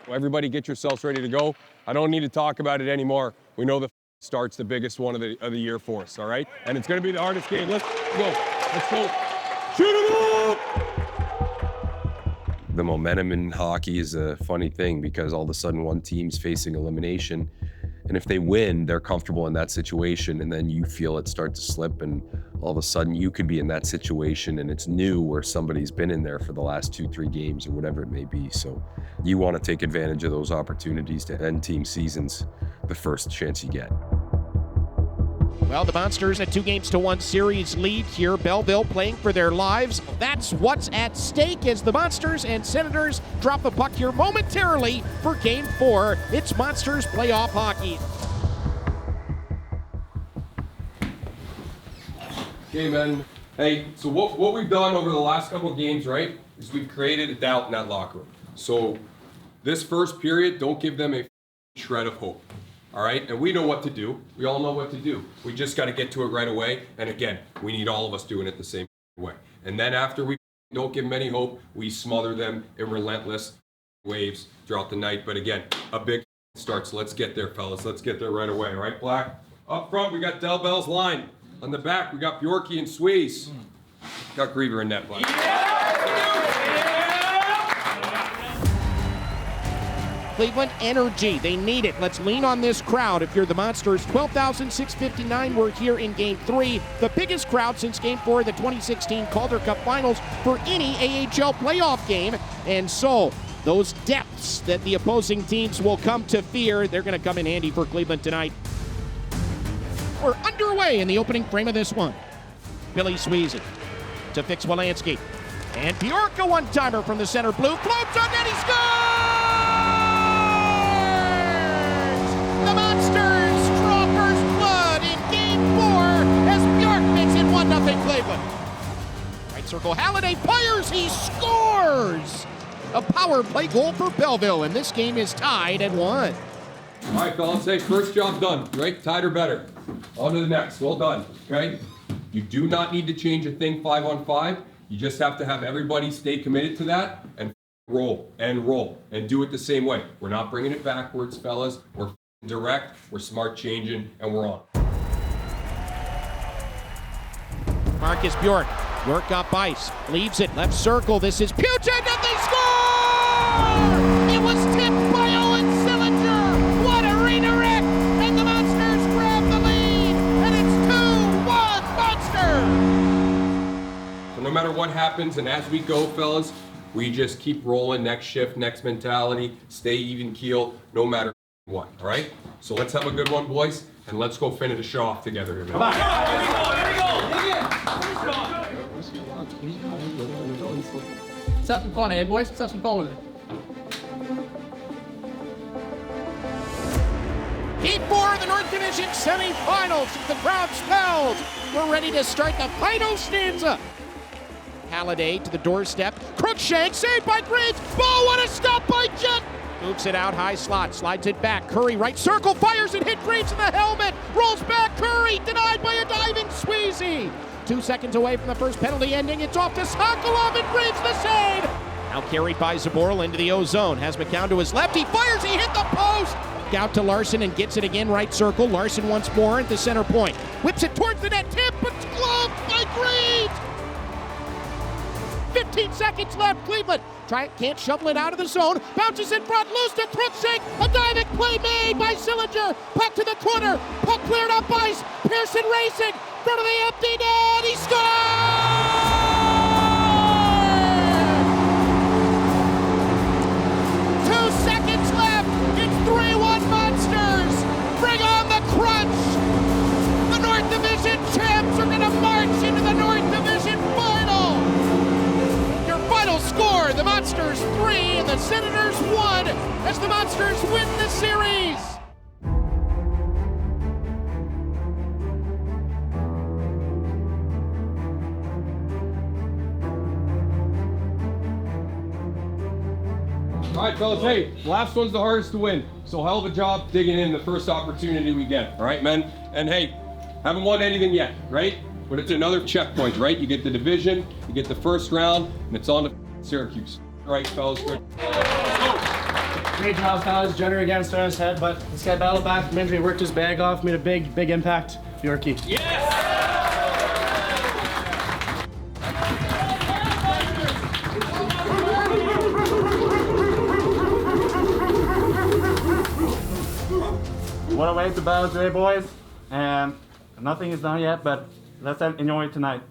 Everybody get yourselves ready to go. I don't need to talk about it anymore. We know the start's the biggest one of the year for us, all right? And it's going to be the hardest game. Let's go. Let's go. Shoot it up! The momentum in hockey is a funny thing because all of a sudden one team's facing elimination. And if they win, they're comfortable in that situation, and then you feel it start to slip, and all of a sudden you could be in that situation, and it's new where somebody's been in there for the last 2-3 games or whatever it may be. So you want to take advantage of those opportunities to end team seasons the first chance you get.
Well, the Monsters a 2-1 series lead here. Belleville playing for their lives. That's what's at stake as the Monsters and Senators drop the puck here momentarily for Game 4. It's Monsters playoff hockey.
Okay, man. Hey, so what we've done over the last couple of games, right, is we've created a doubt in that locker room. So this first period, don't give them a shred of hope. All right, and we know what to do. We all know what to do. We just got to get to it right away. And again, we need all of us doing it the same way. And then after we don't give them any hope, we smother them in relentless waves throughout the night. But again, a big start. So let's get there, fellas. Let's get there right away. All right, Black? Up front, we got Del Bell's line. On the back, we got Bjorky and Swees. Got Griever in net, Black.
Cleveland energy. They need it. Let's lean on this crowd. If you're the Monsters, 12,659 were here in Game 3. The biggest crowd since Game 4 of the 2016 Calder Cup Finals for any AHL playoff game. And so, those depths that the opposing teams will come to fear, they're going to come in handy for Cleveland tonight. We're underway in the opening frame of this one. Billy Sweezy to Fix-Wolansky. And Bjorka one-timer from the center blue. Floats on net, he scores! The Monsters draw first blood in Game 4 as Bjork makes it 1-0 Cleveland. Right circle, Halliday fires, he scores! A power play goal for Belleville, and this game is tied at 1.
All right, fellas, hey, first job done, right? Tied or better. On to the next, well done, okay? You do not need to change a thing 5-on-5. You just have to have everybody stay committed to that and roll and do it the same way. We're not bringing it backwards, fellas. We're direct, we're smart changing, and we're on.
Marcus Bjork, work up ice, leaves it, left circle, this is Putin, and they score! It was tipped by Owen Sillinger! What a redirect! And the Monsters grab the lead, and it's 2-1 Monsters!
So no matter what happens, and as we go, fellas, we just keep rolling, next shift, next mentality, stay even keel, no matter what, all right? So let's have a good one, boys, and let's go finish the show off together here, man.
Come on, here we go,
Let's have some fun, eh, boys? Let's have some fun with it.
Game 4 of the North Division semifinals. The crowd spells. We're ready to start the final stanza. Halliday to the doorstep. Crookshank saved by Graves. Oh, what a stop by Jet. Moves it out, high slot, slides it back. Curry, right circle, fires and hit Graves in the helmet. Rolls back, Curry, denied by a diving Sweezy. 2 seconds away from the first penalty ending. It's off to Sokolov and Graves the save. Now carried by Zaboral into the O-zone. Has McCown to his left. He fires, he hit the post. Out to Larson and gets it again, right circle. Larson once more at the center point. Whips it towards the net, tip, but gloved by Graves. 15 seconds left, Cleveland. Can't shovel it out of the zone. Bounces in front, loose to Crookshank. A diving play made by Sillinger. Puck to the corner. Puck cleared up ice. Pearson racing. Front of the empty net. He scores! 2 seconds left. It's 3-1 Monsters. Bring on the crunch. The North Division champs are going to march into the North Division final. Your final score, the Monsters 3 and the Senators 1 as the Monsters win the series.
All All right, fellas, hey, last one's the hardest to win. So hell of a job digging in the first opportunity we get. All right, men? And hey, haven't won anything yet, right? But it's another checkpoint, right? You get the division, you get the first round, and it's on to Syracuse. All right, fellas, good.
Great job, fellas. Jenner again starting his head, but this guy battled back from injury, worked his bag off, made a big impact. Bjorky.
Yes!
What a way to battle today, boys. And nothing is done yet, but let's enjoy it tonight.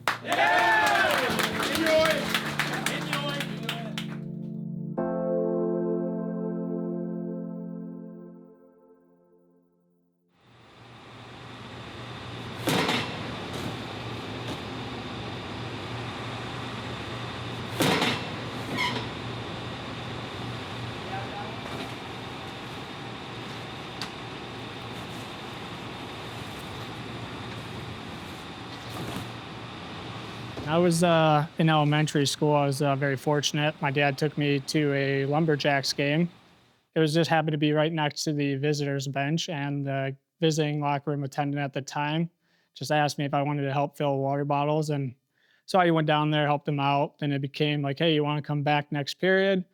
I was in elementary school. I was very fortunate. My dad took me to a Lumberjacks game. It was just happened to be right next to the visitors bench, and the visiting locker room attendant at the time just asked me if I wanted to help fill water bottles. And so I went down there, helped him out. Then it became like, hey, you want to come back next period?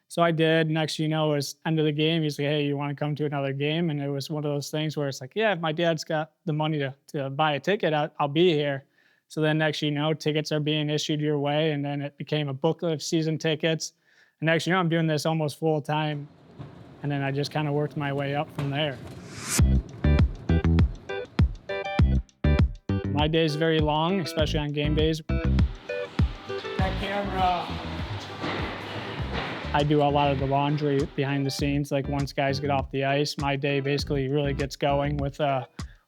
So I did. Next, you know, it was end of the game. He's like, hey, you want to come to another game? And it was one of those things where it's like, yeah, if my dad's got the money to buy a ticket, I'll be here. So then next you know, tickets are being issued your way, and then it became a booklet of season tickets. And next you know, I'm doing this almost full time. And then I just kind of worked my way up from there. My day is very long, especially on game days. That camera. I do a lot of the laundry behind the scenes. Like once guys get off the ice, my day basically really gets going with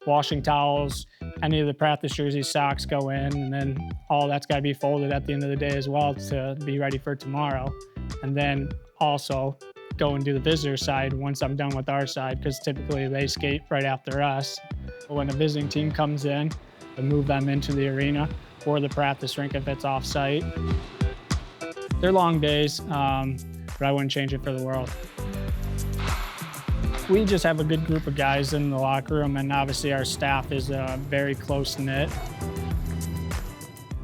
washing towels, any of the practice jerseys, socks go in, and then all that's got to be folded at the end of the day as well to be ready for tomorrow. And then also go and do the visitor side once I'm done with our side, because typically they skate right after us. When a visiting team comes in, I move them into the arena or the practice rink if it's off-site. They're long days, but I wouldn't change it for the world. We just have a good group of guys in the locker room, and obviously our staff is very close-knit.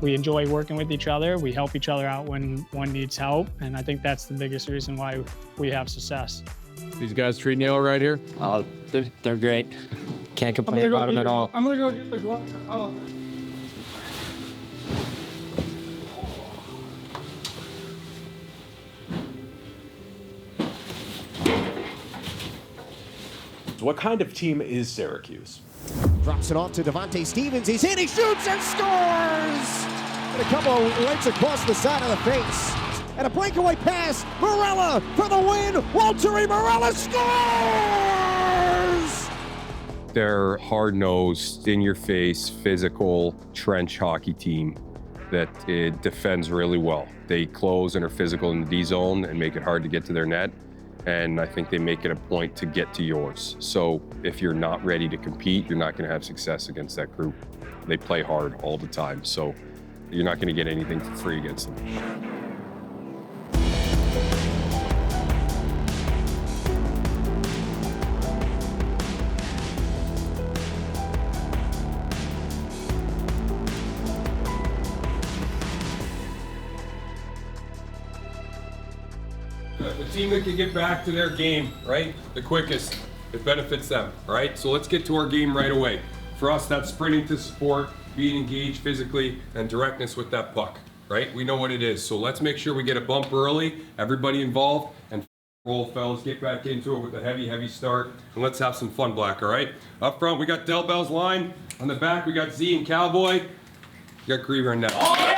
We enjoy working with each other. We help each other out when one needs help, and I think that's the biggest reason why we have success.
These guys treating you all right here?
Oh, they're great. Can't complain about them at all.
I'm gonna go get the glove. Oh.
What kind of team is Syracuse?
Drops it off to Devontae Stevens. He's in, he shoots and scores! And a couple right across the side of the face. And a breakaway pass. Morella for the win. Walter Morella scores!
They're hard-nosed, in-your-face, physical, trench hockey team that it defends really well. They close and are physical in the D zone and make it hard to get to their net. And I think they make it a point to get to yours. So if you're not ready to compete, you're not going to have success against that group. They play hard all the time, so you're not going to get anything for free against them. The team that can get back to their game, right, the quickest, it benefits them, right? So let's get to our game right away. For us, that's sprinting to support, being engaged physically, and directness with that puck, right? We know what it is, so let's make sure we get a bump early, everybody involved, and roll, fellas, get back into it with a heavy start, and let's have some fun, Black, all right? Up front, we got Del Bell's line. On the back, we got Z and Cowboy. We got Griever and net.
Oh, yeah!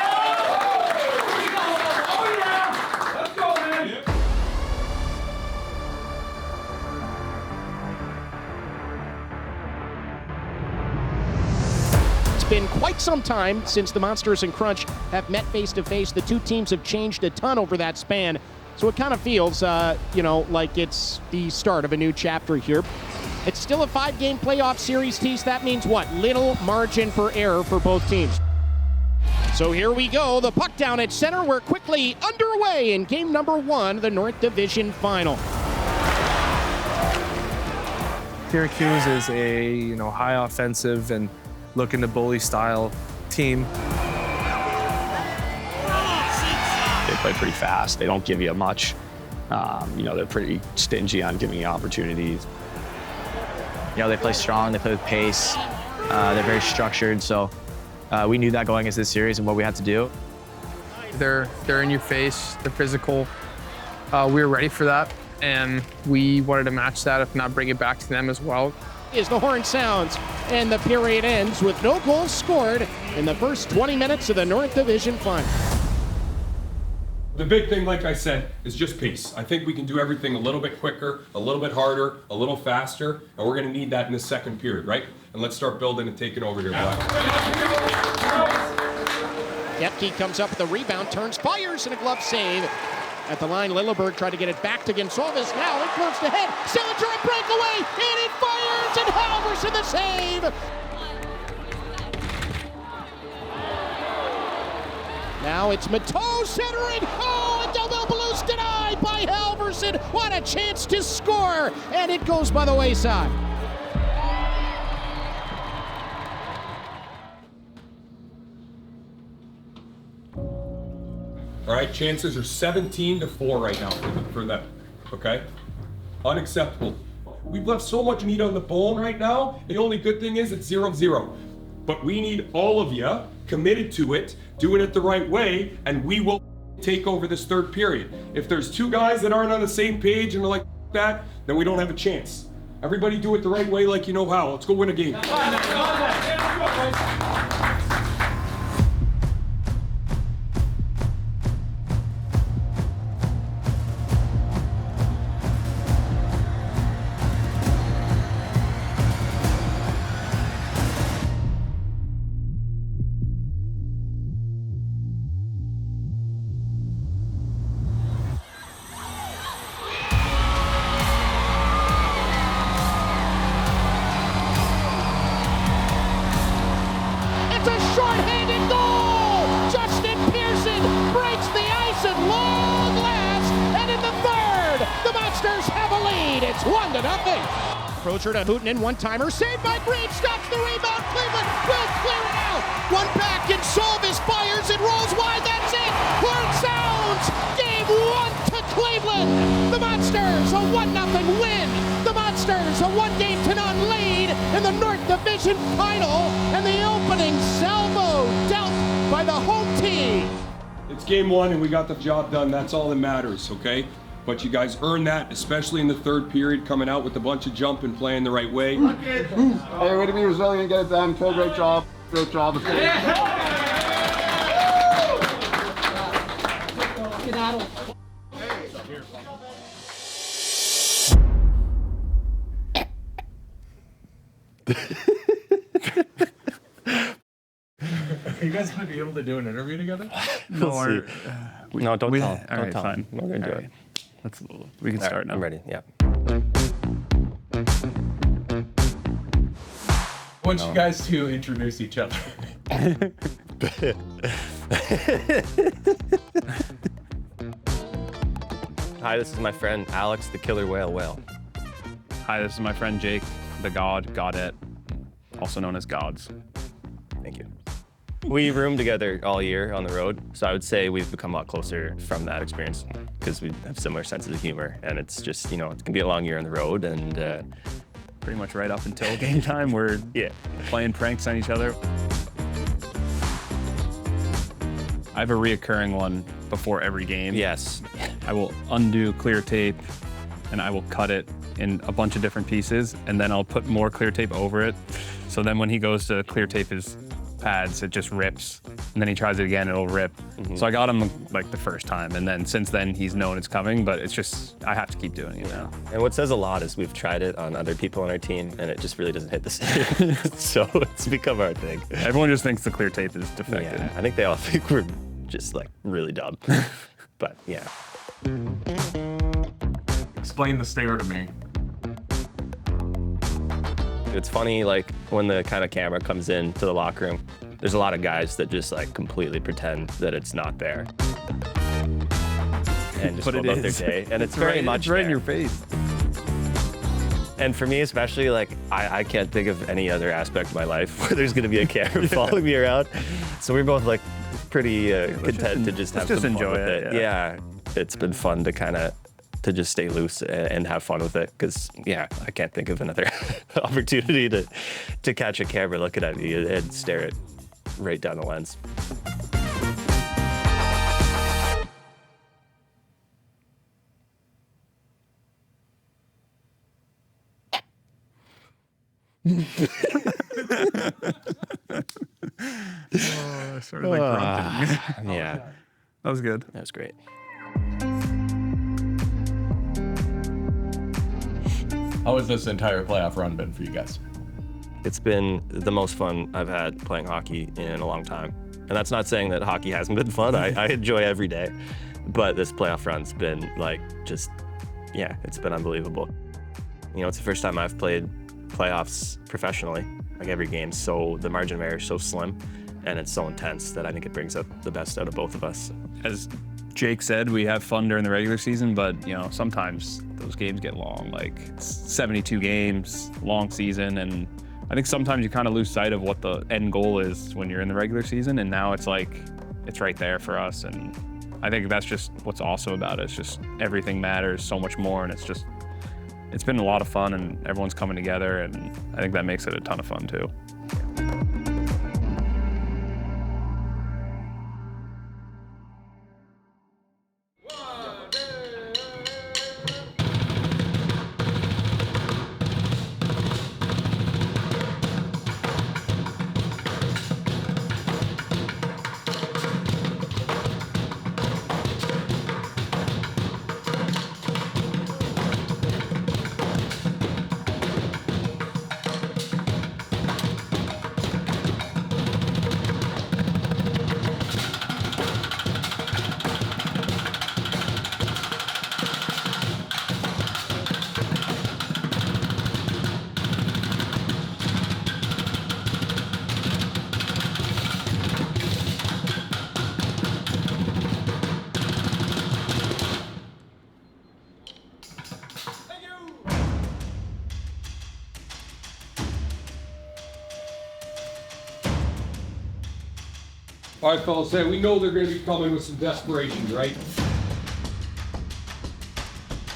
It's been quite some time since the Monsters and Crunch have met face-to-face. The two teams have changed a ton over that span. So it kind of feels, like it's the start of a new chapter here. It's still a 5-game playoff series, Tease. That means what? Little margin for error for both teams. So here we go, the puck down at center. We're quickly underway in game number 1 of the North Division Final.
Syracuse is a high offensive and looking to bully style team.
They play pretty fast. They don't give you much. They're pretty stingy on giving you opportunities.
They play strong. They play with pace. They're very structured. So we knew that going into this series and what we had to do.
They're in your face. They're physical. We were ready for that, and we wanted to match that, if not bring it back to them as well.
As the horn sounds and the period ends with no goals scored in the first 20 minutes of the North Division Final.
The big thing, like I said, is just pace. I think we can do everything a little bit quicker, a little bit harder, a little faster, and we're going to need that in the second period, right? And let's start building and taking over here, Black.
Gepke comes up with the rebound, turns, fires, and a glove save. At the line, Lilleberg tried to get it back to Gonsalves. Now it close to head. Sillinger a breakaway, and it fires, and Halverson the save. Now it's Mateau centering. Oh, and Belleville Blues denied by Halverson. What a chance to score, and it goes by the wayside.
All right, chances are 17-4 right now for them, okay? Unacceptable. We've left so much meat on the bone right now. The only good thing is it's 0-0. But we need all of you committed to it, doing it the right way, and we will take over this third period. If there's two guys that aren't on the same page and are like that, then we don't have a chance. Everybody do it the right way like you know how. Let's go win a game.
It's 1-0. Crozier to Hooten, one-timer, saved by Green, stops the rebound, Cleveland will clear it out. One back, and Solvis fires, it rolls wide, that's it. Horn sounds, game 1 to Cleveland. The Monsters, a 1-0 win. The Monsters, a 1-0 lead in the North Division Final, and the opening salvo dealt by the home team.
It's game 1 and we got the job done. That's all that matters, okay? But you guys earned that, especially in the third period, coming out with a bunch of jump and playing the right way.
Hey, way to be resilient, get it done. Phil, great job. Great job.
Are you guys going to be able to do an interview together?
No, don't tell.
All right,
Don't tell.
fine.
We're going to do
All
it.
We can
All
start
right,
now.
I'm ready, yeah.
I want you guys to introduce each other.
Hi, this is my friend Alex, the Killer Whale.
Hi, this is my friend Jake, the Godette, also known as Gods.
Thank you. We roomed together all year on the road, so I would say we've become a lot closer from that experience because we have similar senses of humor, and it's just, it can be a long year on the road, and
pretty much right up until game time, we're playing pranks on each other. I have a reoccurring one before every game.
Yes.
I will undo clear tape, and I will cut it in a bunch of different pieces, and then I'll put more clear tape over it. So then when he goes to clear tape his pads, it just rips, and then he tries it again, it'll rip. So I got him like the first time, and then since then he's known it's coming, but it's just, I have to keep doing it now.
And what says a lot is we've tried it on other people on our team, and it just really doesn't hit the same. So it's become our thing.
Everyone just thinks the clear tape is defective.
Yeah, I think they all think we're just like really dumb. But yeah.
Explain the stare to me.
It's funny, like when the kind of camera comes in to the locker room, There's a lot of guys that just like completely pretend that it's not there. And just
But
go
it
about their
is.
day. And it's
Right-
very much
it's right in
there.
your face.
And for me especially, like, I can't think of any other aspect of my life where there's gonna be a camera following me around. So we're both like pretty content to just have
let's just
some fun
enjoy
with
it,
it. Yeah, it's been fun to just stay loose and have fun with it. Cause yeah, I can't think of another opportunity to catch a camera looking at me and stare it right down the lens.
I started like grunting.
Yeah.
That was good.
That was great.
How has this entire playoff run been for you guys?
It's been the most fun I've had playing hockey in a long time. And that's not saying that hockey hasn't been fun. I enjoy every day. But this playoff run's been like just, yeah, it's been unbelievable. You know, it's the first time I've played playoffs professionally. Like every game, so the margin of error is so slim and it's so intense that I think it brings up the best out of both of us.
As Jake said, we have fun during the regular season, but you know, sometimes those games get long. Like it's 72 games, long season, and I think sometimes you kind of lose sight of what the end goal is when you're in the regular season, and now it's like it's right there for us. And I think that's just what's awesome about it. It's just everything matters so much more, and it's been a lot of fun, and everyone's coming together, and I think that makes it a ton of fun too.
All right, fellas, we know they're going to be coming with some desperation, right?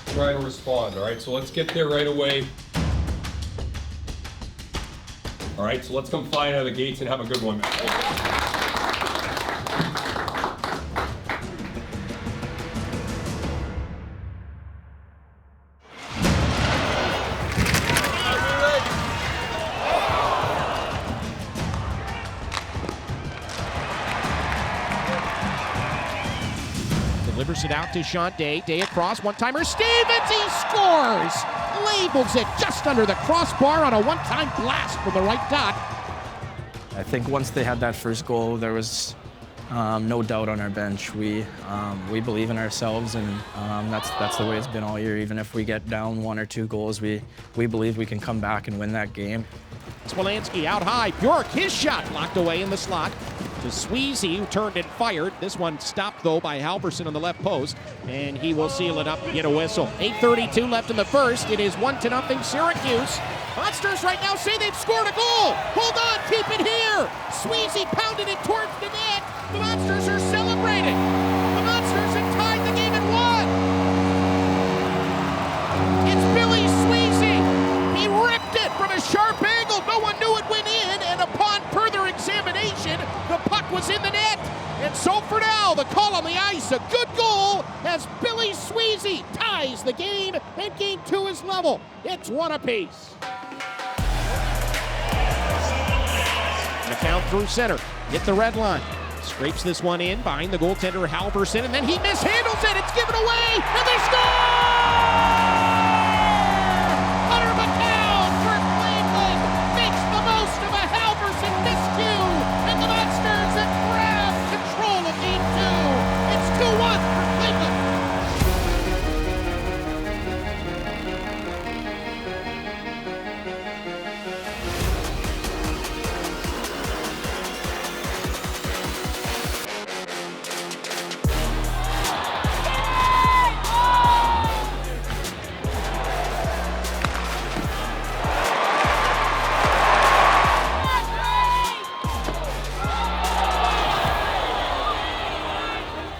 Try to respond, all right? So let's get there right away. All right, so let's come flying out of the gates and have a good one.
Delivers it out to Sean Day. Day across, one-timer. Stevens, he scores! Labels it just under the crossbar on a one-time blast from the right dot.
I think once they had that first goal, there was no doubt on our bench. We believe in ourselves, and that's the way it's been all year. Even if we get down 1 or 2 goals, we believe we can come back and win that game.
Fix-Wolansky out high. Bjork, his shot locked away in the slot. To Sweezy, who turned and fired. This one stopped, though, by Halverson on the left post, and he will seal it up and get a whistle. 8:32 left in the first. It is 1-0 Syracuse. Monsters right now say they've scored a goal. Hold on, keep it here. Sweezy pounded it towards the net. The Monsters are celebrating. The Monsters have tied the game at 1. It's Billy Sweezy. He ripped it from a sharp angle. No one knew it went in, and upon further examination, the puck was in the net. And so for now, the call on the ice, a good goal as Billy Sweezy ties the game, and game 2 is level. It's 1 apiece. McCown through center, hit the red line. Scrapes this one in behind the goaltender Halverson, and then he mishandles it. It's given away, and they score! Hunter McCown for Cleveland makes the most of a Halverson miscue, and the Monsters have grabbed control of game 2. It's 2-1 for Cleveland.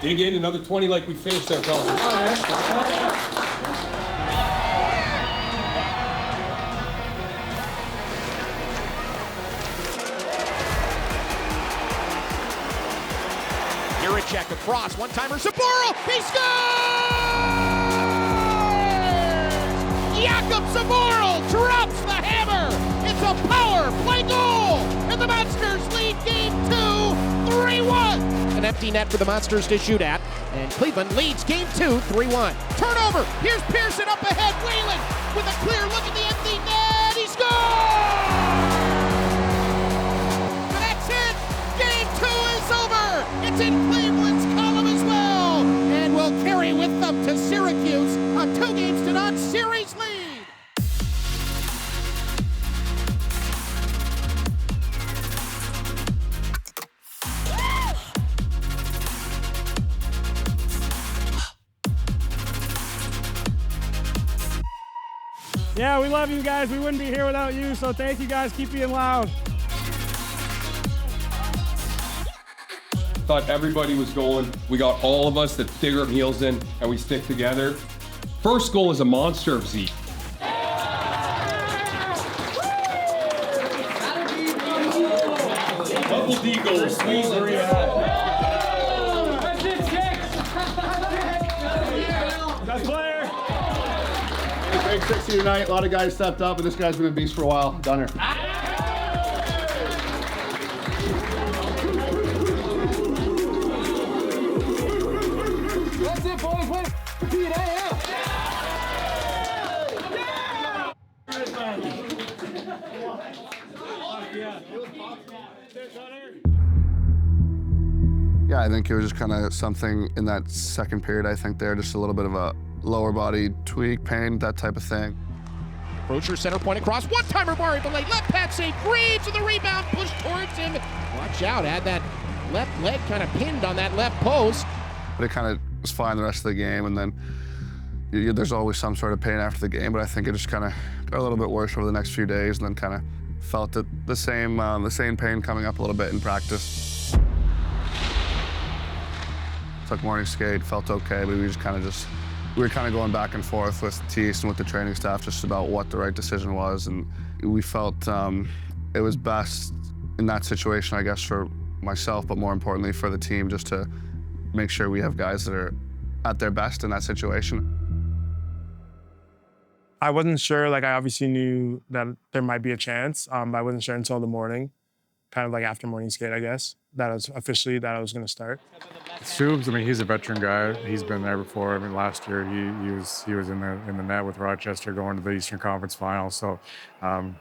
Dig in another 20 like we finished there, fellas.
Check across, one-timer, Saburo, he scores! Jakob Saburo drops the hammer! It's a power play goal! And the Monsters lead game 2, 3-1! An empty net for the Monsters to shoot at, and Cleveland leads game 2, 3-1. Turnover, here's Pearson up ahead, Whalen with a clear look at the empty net, he scores! That's it! Game 2 is over! It's in Cleveland's column as well, and will carry with them to Syracuse, a 2-0 series lead.
Yeah, we love you guys. We wouldn't be here without you, so thank you guys. Keep being loud.
Thought everybody was going. We got all of us that dig our heels in and we stick together. First goal is a monster of Zeke. Double D goal, squeeze where you
Best player.
Great 60 tonight. A lot of guys stepped up, and this guy's been a beast for a while. Dunner.
That's it, boys. Wait. Repeat AF.
Yeah, I think it was just kind of something in that second period. I think there, just a little bit of a lower body tweak, pain, that type of thing.
Rocher center point across, one-timer Mari Belay, left pad save, Greaves with the rebound, push towards him. Watch out, had that left leg kind of pinned on that left post.
But it kind of was fine the rest of the game, and then there's always some sort of pain after the game, but I think it just kind of got a little bit worse over the next few days, and then kind of felt the same pain coming up a little bit in practice. Took morning skate, felt okay, but we were kind of going back and forth with Tease and with the training staff just about what the right decision was, and we felt it was best in that situation, I guess, for myself, but more importantly for the team, just to make sure we have guys that are at their best in that situation.
I wasn't sure, like I obviously knew that there might be a chance, but I wasn't sure until the morning, kind of like after morning skate, I guess, that I was going to start.
Subs, I mean, he's a veteran guy. He's been there before. I mean, last year he was in the net with Rochester going to the Eastern Conference Finals. So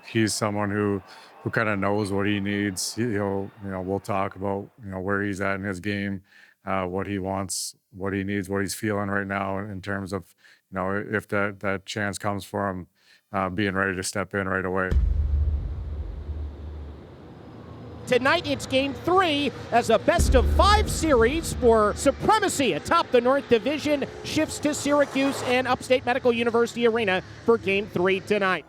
he's someone who kind of knows what he needs. We'll talk about where he's at in his game, what he wants, what he needs, what he's feeling right now in terms of if that chance comes for him, being ready to step in right away.
Tonight it's game 3 as a best-of-5 series for supremacy atop the North Division shifts to Syracuse and Upstate Medical University Arena for game 3 tonight.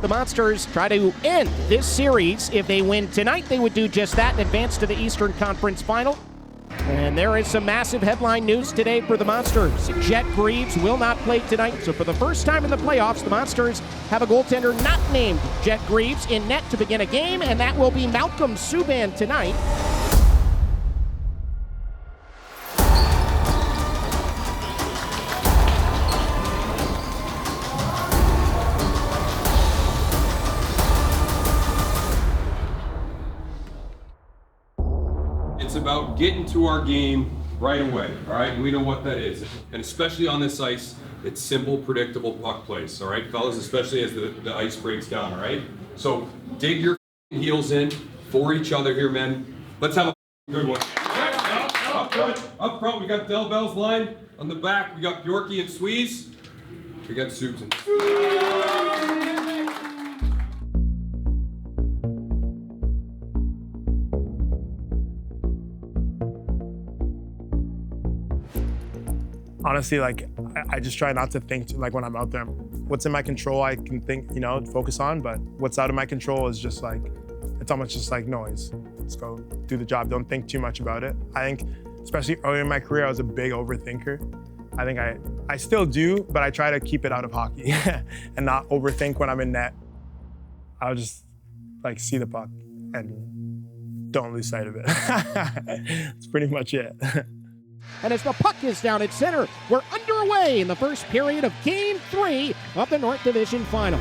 The Monsters try to end this series. If they win tonight, they would do just that and advance to the Eastern Conference Final. And there is some massive headline news today for the Monsters. Jet Greaves will not play tonight, so for the first time in the playoffs, the Monsters have a goaltender not named Jet Greaves in net to begin a game, and that will be Malcolm Subban tonight.
It's about getting to our game right away, all right? We know what that is. And especially on this ice, it's simple, predictable puck plays, all right, fellas, especially as the ice breaks down, all right? So dig your heels in for each other here, men. Let's have a good one. Up front, we got Del Bell's line. On the back, we got Bjorky and Squeeze. We got Susan.
Honestly, like I just try not to think like when I'm out there. What's in my control, I can think, focus on. But what's out of my control is just like it's almost just like noise. Let's go do the job. Don't think too much about it. I think, especially early in my career, I was a big overthinker. I think I still do, but I try to keep it out of hockey and not overthink when I'm in net. I'll just like see the puck and don't lose sight of it. That's pretty much it.
And as the puck is down at center, we're underway in the first period of Game 3 of the North Division Final.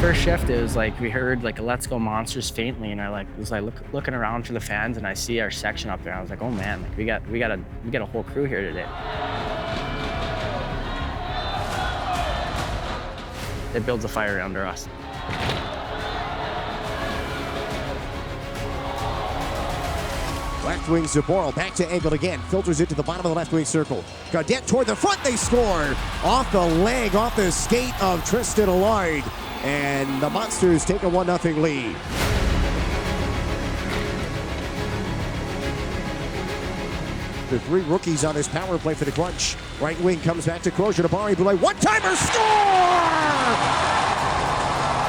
First shift, it was like we heard like a "Let's Go Monsters" faintly, and I was looking around for the fans, and I see our section up there. I was like, oh man, like we got a whole crew here today. It builds a fire under us.
Left wing Zaboral back to angle again. Filters it to the bottom of the left wing circle. Gaudette toward the front. They score off the leg, off the skate of Tristan Allard. And the Monsters take a 1-0 lead. The three rookies on this power play for the Crunch. Right wing comes back to Crozier to Barré-Boulet. One-timer score!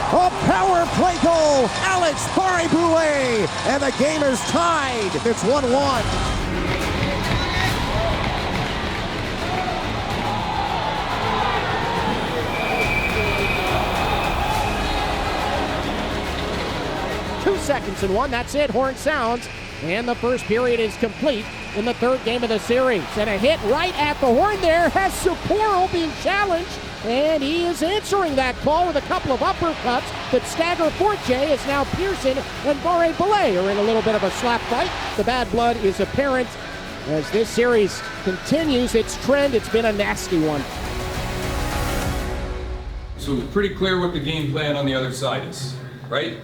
A power play goal, Alex Barré-Boulet, and the game is tied. It's 1-1. 2 seconds and 1, that's it, horn sounds. And the first period is complete in the third game of the series. And a hit right at the horn there has Sapporo being challenged. And he is answering that call with a couple of uppercuts. But stagger Forte is now Pearson and Barré-Boulet are in a little bit of a slap fight. The bad blood is apparent as this series continues its trend. It's been a nasty one.
So it's pretty clear what the game plan on the other side is, right?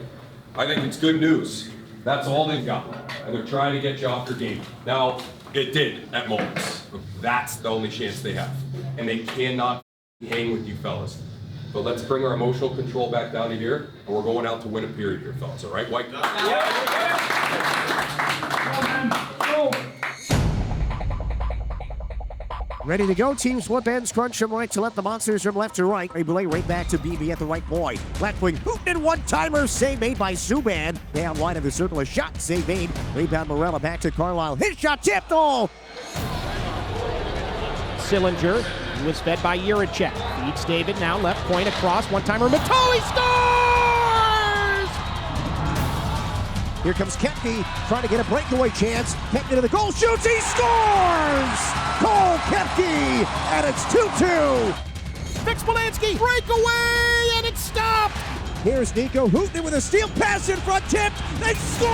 I think it's good news. That's all they've got. And they're trying to get you off your game. Now, it did at moments. That's the only chance they have. And they cannot hang with you fellas. But let's bring our emotional control back down to here, and we're going out to win a period here, fellas. All right, White?
Ready to go. Teams flip ends. Crunch from right to left. The Monsters from left to right. Barré-Boulet right back to BB at the right point. Left wing. Hooten one-timer. Save made by Subban. Down wide of the circle. A shot. Save made. Rebound Morella back to Carlisle. His shot tipped. Oh! Sillinger was fed by Jiricek. Feeds David now. Left point across. One-timer. Matoli scores! Here comes Kepke trying to get a breakaway chance. Kepke to the goal. Shoots. He scores! Cole Kepke, and it's 2-2. Fix-Wolansky, breakaway, and it's stopped. Here's Nico Hooten with a steal pass in front, tipped. They score!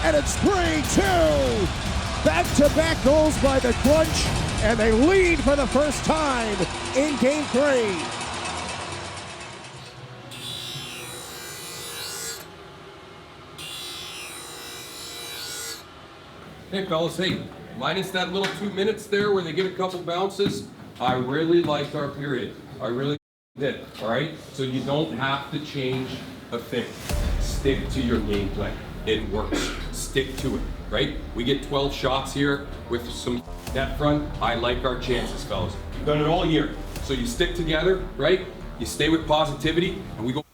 And it's 3-2. Back-to-back goals by the Crunch, and they lead for the first time in Game 3.
Hey, fellas, hey. Minus that little 2 minutes there where they get a couple bounces, I really liked our period. I really did, all right? So you don't have to change a thing. Stick to your game plan. It works. Stick to it, right? We get 12 shots here with some net front. I like our chances, fellas. We've done it all year. So you stick together, right? You stay with positivity, and we go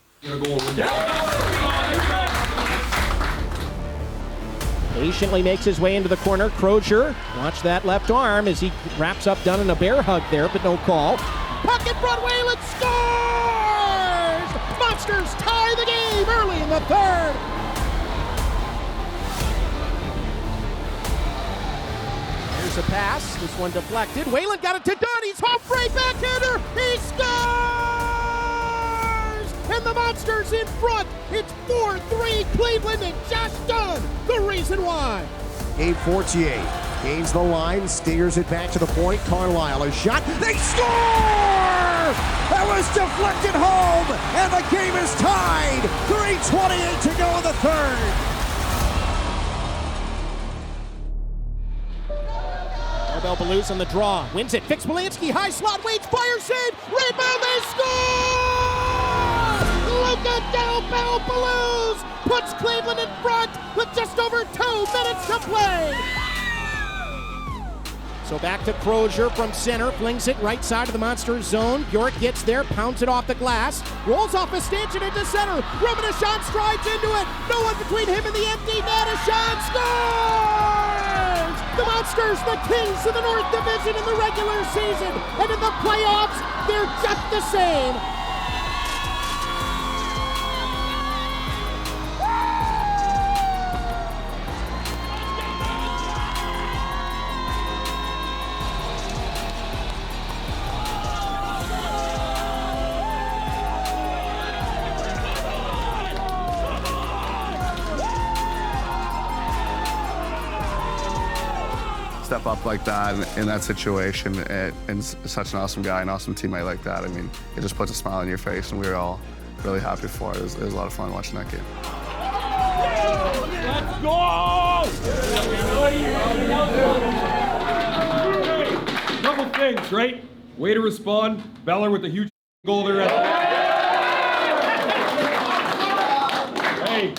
Patiently makes his way into the corner. Crozier, watch that left arm as he wraps up Dunn in a bear hug there, but no call. Puck in front, Whalen scores! Monsters tie the game early in the third. Here's a pass. This one deflected. Whalen got it to Dunn. He's home free backhander. He scores! And the Monsters in front. It's 4-3 Cleveland and Josh Dunn, the reason why. Gabe Fortier gains the line, steers it back to the point. Carlisle, a shot. They score! That was deflected home, and the game is tied. 3:28 to go in the third. Bell Belouse on the draw, wins it. Fix-Wolansky, high slot, waits, fire save, rebound, they score! Luka Del Bell Belouse puts Cleveland in front with just over 2 minutes to play. So back to Crozier from center, flings it right side of the Monsters zone. Bjork gets there, pounds it off the glass, rolls off a stanchion into center. Romanishon strides into it. No one between him and the empty net. Ashon scores! The Monsters, the kings of the North Division in the regular season, and in the playoffs, they're just the same.
Step up like that in that situation, and such an awesome guy, an awesome teammate like that. I mean, it just puts a smile on your face, and we were all really happy for it. It was a lot of fun watching that game.
Let's go!
Couple things, right? Way to respond. Beller with a huge goal there. Hey,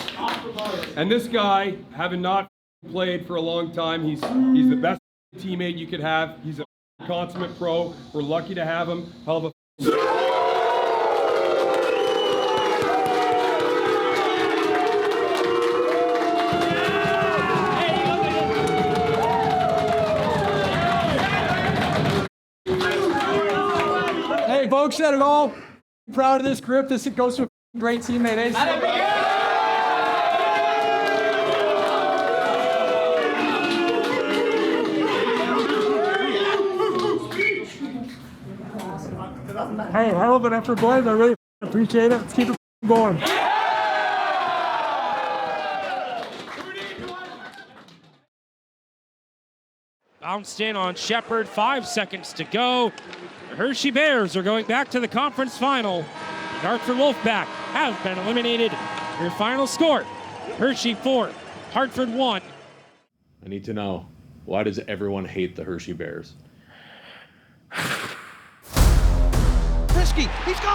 and this guy, having not played for a long time, he's the best teammate you could have. He's a consummate pro. We're lucky to have him. Hell of a
Hey, folks, said it all. Proud of this group. This goes to a great teammate. Hey, hell of an effort, boys. I really appreciate it. Let's keep it going.
Bounced in on Shepard, 5 seconds to go. The Hershey Bears are going back to the conference final. The Hartford Wolfpack have been eliminated. Your final score, Hershey 4, Hartford 1.
I need to know, why does everyone hate the Hershey Bears?
Risky, he scores!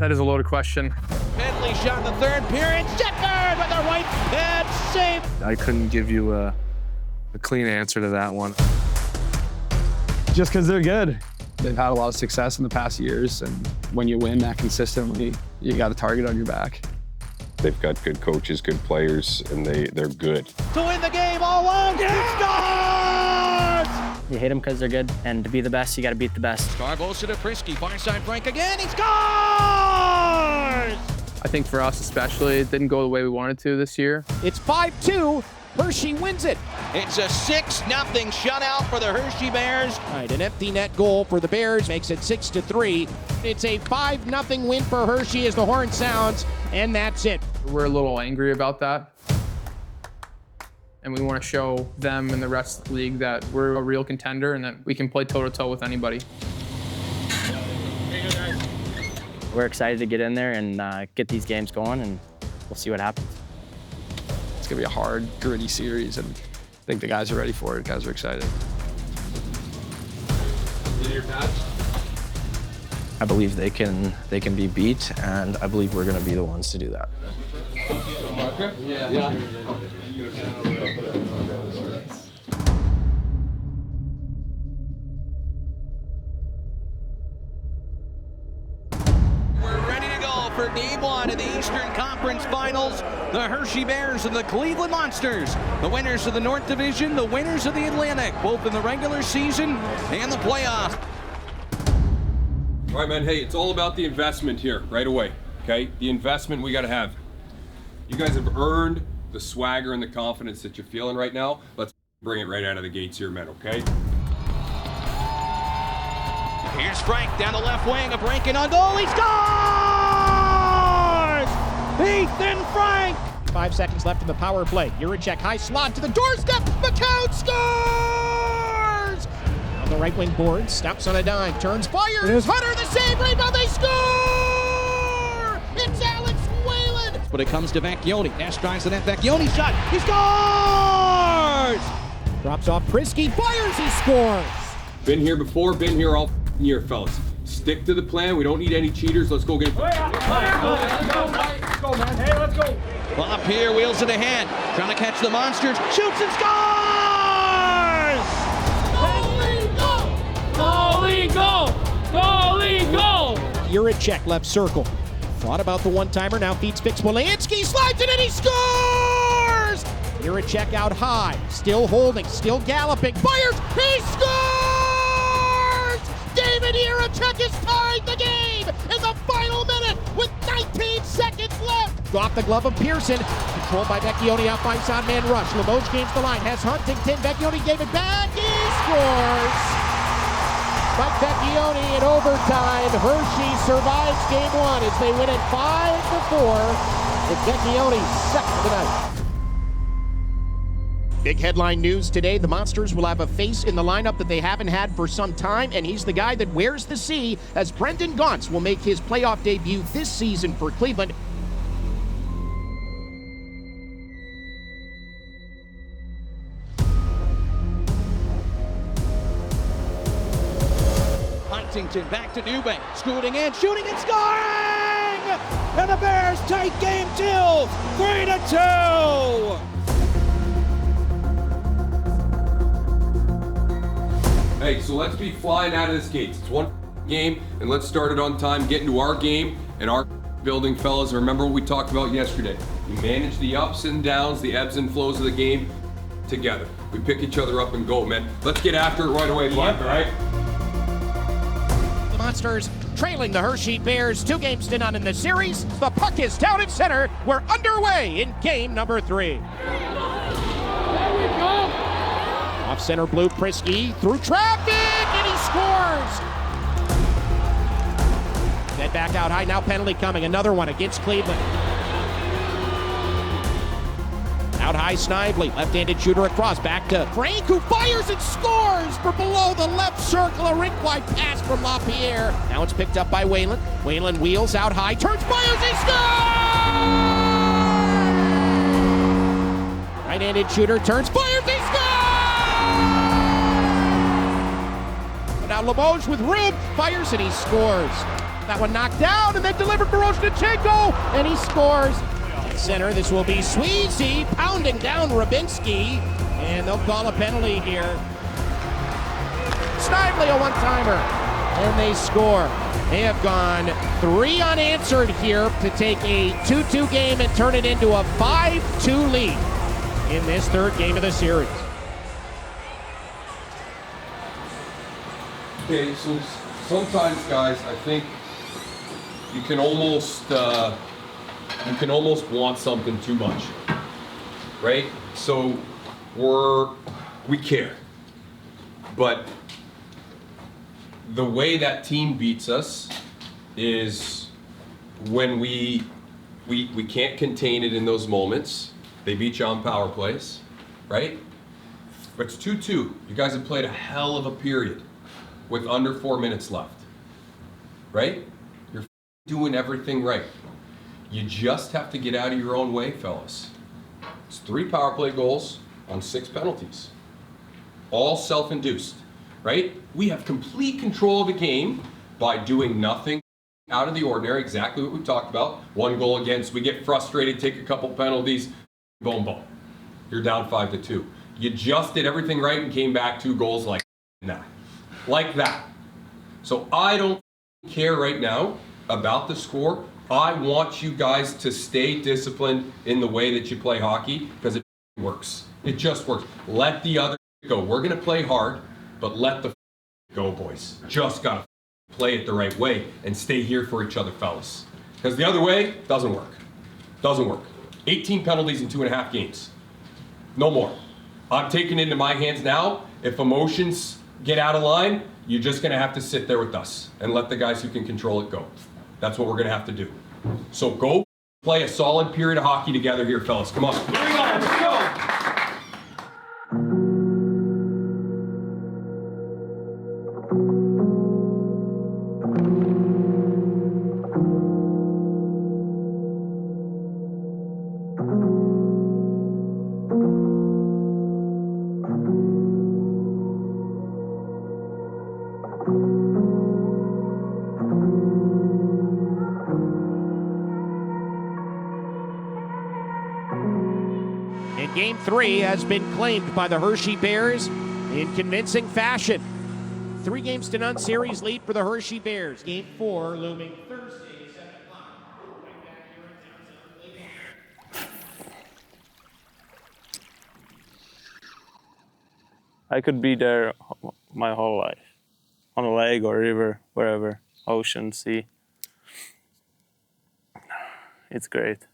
That is a loaded question.
Bentley shot in the third period. Shepard with a right pad save.
I couldn't give you a clean answer to that one.
Just because they're good. They've had a lot of success in the past years, and when you win that consistently, you got a target on your back.
They've got good coaches, good players, and they're good.
To win the game all alone. He scores!
You hate them because they're good, and to be the best, you got to beat the best.
Scarbosa to Prisky, far side Frank again. He scores!
I think for us especially, it didn't go the way we wanted to this year.
It's 5-2. Hershey wins it. It's a 6-0 shutout for the Hershey Bears. All right, an empty net goal for the Bears makes it 6-3. It's a 5-0 win for Hershey as the horn sounds, and that's it.
We're a little angry about that. And we want to show them and the rest of the league that we're a real contender and that we can play toe-to-toe with anybody.
We're excited to get in there and get these games going, and we'll see what happens.
It's going to be a hard, gritty series, and I think the guys are ready for it. Guys are excited.
I believe they can be beat, and I believe we're going to be the ones to do that.
For game one of the Eastern Conference Finals, the Hershey Bears and the Cleveland Monsters, the winners of the North Division, the winners of the Atlantic, both in the regular season and the playoffs.
All right, man, hey, it's all about the investment here right away, okay? The investment we got to have. You guys have earned the swagger and the confidence that you're feeling right now. Let's bring it right out of the gates here, men, okay?
Here's Frank down the left wing, a break-in on goal, he scores! Ethan Frank! 5 seconds left in the power play. Juracek high slot to the doorstep. McCown scores! On the right wing board, steps on a dime, turns, fires. Hunter the save, rebound, they score! It's Alex Whalen! But it comes to Vecchione. Dash drives the net. Vecchione shot. He scores! Drops off Prisky, fires, he scores!
Been here before, been here all year, fellas. Stick to the plan. We don't need any cheaters. Let's go get it.
Let's go, man. Hey, let's go.
Well, up here, wheels it ahead. Trying to catch the Monsters. Shoots and scores! Jiricek left circle. Thought about the one-timer, now feeds Fix-Wolansky, slides it and he scores! Jiricek out high, still holding, still galloping, fires, he scores! David Jiricek has tied the game in the final minute with 19 seconds left. Off the glove of Pearson, controlled by Vecchione out by man rush. Limoges gains the line, has Huntington, Vecchione gave it back, he scores! Mike Vecchione in overtime. Hershey survives game one as they win it 5-4 with Vecchione second tonight. Big headline news today. The Monsters will have a face in the lineup that they haven't had for some time, and he's the guy that wears the C, as Brendan Gaunce will make his playoff debut this season for Cleveland. Huntington back to Newbank, scooting in, shooting and scoring! And the Bears take game 2, 3-2!
Hey, so let's be flying out of this gate. It's one game, and let's start it on time, get into our game and our building, fellas. Remember what we talked about yesterday. We manage the ups and downs, the ebbs and flows of the game together. We pick each other up and go, man. Let's get after it right away, Black, all right?
The Monsters trailing the Hershey Bears 2 games to none in the series. The puck is down at center. We're underway in game number 3. There we go. Off center, Blue Prisky through traffic, and he scores. Then back out high, now penalty coming. Another one against Cleveland. Out high, Snively, left-handed shooter across, back to Frank, who fires and scores for below the left circle. A rink-wide pass from LaPierre. Now it's picked up by Whalen. Whalen wheels out high, turns, fires, he scores! Right-handed shooter turns, fires, he scores! Now Limoges with room, fires, and he scores. That one knocked down and then delivered for Rozhnachenko, and he scores. Center, this will be Sweezy pounding down Rubinski, and they'll call a penalty here. Snively a one-timer, and they score. They have gone 3 unanswered here to take a 2-2 game and turn it into a 5-2 lead in this 3rd game of the series.
Okay, so sometimes, guys, I think you can almost want something too much, right? So we care, but the way that team beats us is when we can't contain it in those moments. They beat you on power plays, right? But it's 2-2. You guys have played a hell of a period with under 4 minutes left, right? You're doing everything right. You just have to get out of your own way, fellas. It's 3 power play goals on 6 penalties. All self-induced, right? We have complete control of the game by doing nothing out of the ordinary, exactly what we talked about. 1 goal against, we get frustrated, take a couple penalties, boom, boom. You're down 5-2. You just did everything right and came back 2 goals like that. Like that. So I don't care right now about the score. I want you guys to stay disciplined in the way that you play hockey, because it works. It just works. Let the other go. We're going to play hard, but let the go, boys. Just got to play it the right way and stay here for each other, fellas. Because the other way doesn't work. Doesn't work. 18 penalties in 2.5 games. No more. I'm taking it into my hands now. If emotions get out of line, you're just going to have to sit there with us and let the guys who can control it go. That's what we're going to have to do. So go play a solid period of hockey together here, fellas. Come on. Here we go. Let's go.
Game 3 has been claimed by the Hershey Bears in convincing fashion. 3 games to none series lead for the Hershey Bears. Game 4 looming third.
I could be there my whole life, on a lake or river, wherever, ocean, sea. It's great.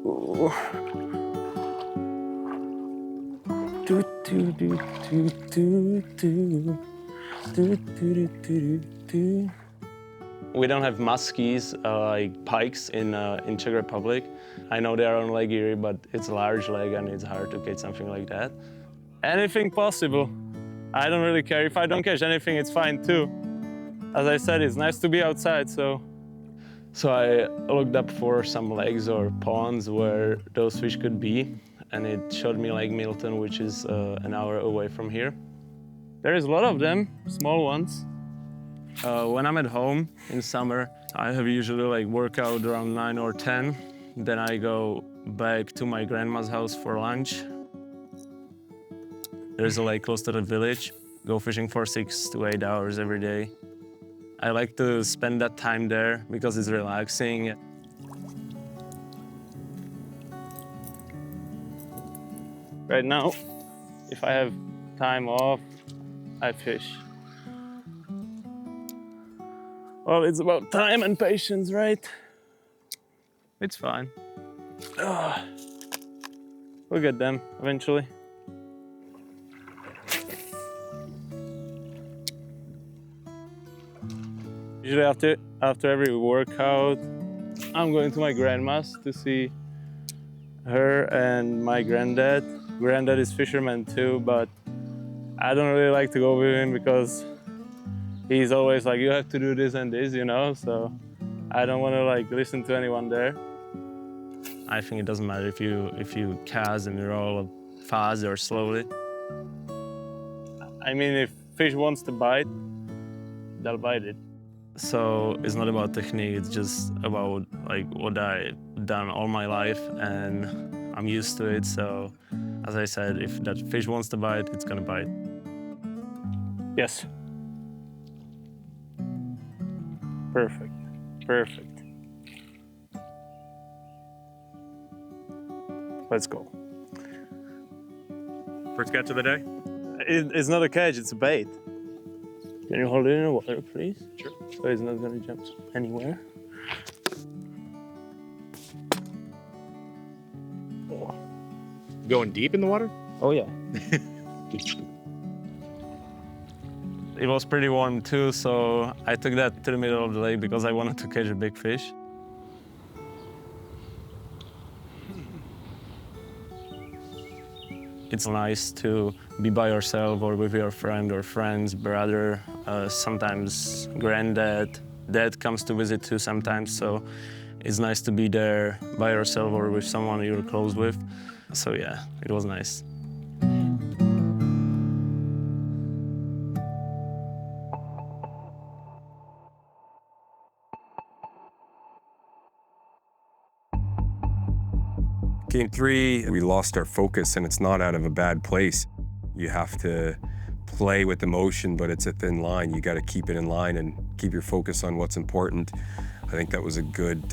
Ooh. Do, do, do, do, do, do. Do, do, do, do, do. We don't have muskies like pikes in Czech Republic. I know they are on Lake Erie, but it's a large lake and it's hard to catch something like that. Anything possible. I don't really care. If I don't catch anything, it's fine too. As I said, it's nice to be outside, so I looked up for some lakes or ponds where those fish could be, and it showed me Lake Milton, which is an hour away from here. There is a lot of them, small ones. When I'm at home in summer, I have usually like workout around 9 or 10. Then I go back to my grandma's house for lunch. There's a lake close to the village. Go fishing for 6 to 8 hours every day. I like to spend that time there because it's relaxing. Right now, if I have time off, I fish. Well, it's about time and patience, right? It's fine. We'll get them eventually. Usually after every workout, I'm going to my grandma's to see her and my granddad. Granddad is fisherman too, but I don't really like to go with him because he's always like, you have to do this and this, you know? So I don't want to like listen to anyone there. I think it doesn't matter if you cast and roll fast or slowly. I mean, if fish wants to bite, they'll bite it. So it's not about technique, it's just about like what I've done all my life and I'm used to it. So as I said, if that fish wants to bite, it's gonna bite. Yes. Perfect, perfect. Let's go.
First catch of the day?
It's not a catch, it's a bait. Can you hold it in the water, please?
Sure.
So it's not gonna jump anywhere.
Oh. Going deep in the water?
Oh yeah. It was pretty warm too, so I took that to the middle of the lake because I wanted to catch a big fish. It's nice to be by yourself or with your friend or friends, brother, sometimes granddad. Dad comes to visit too sometimes, so it's nice to be there by yourself or with someone you're close with. So yeah, it was nice.
Game 3, we lost our focus, and it's not out of a bad place. You have to play with emotion, but it's a thin line. You got to keep it in line and keep your focus on what's important. I think that was a good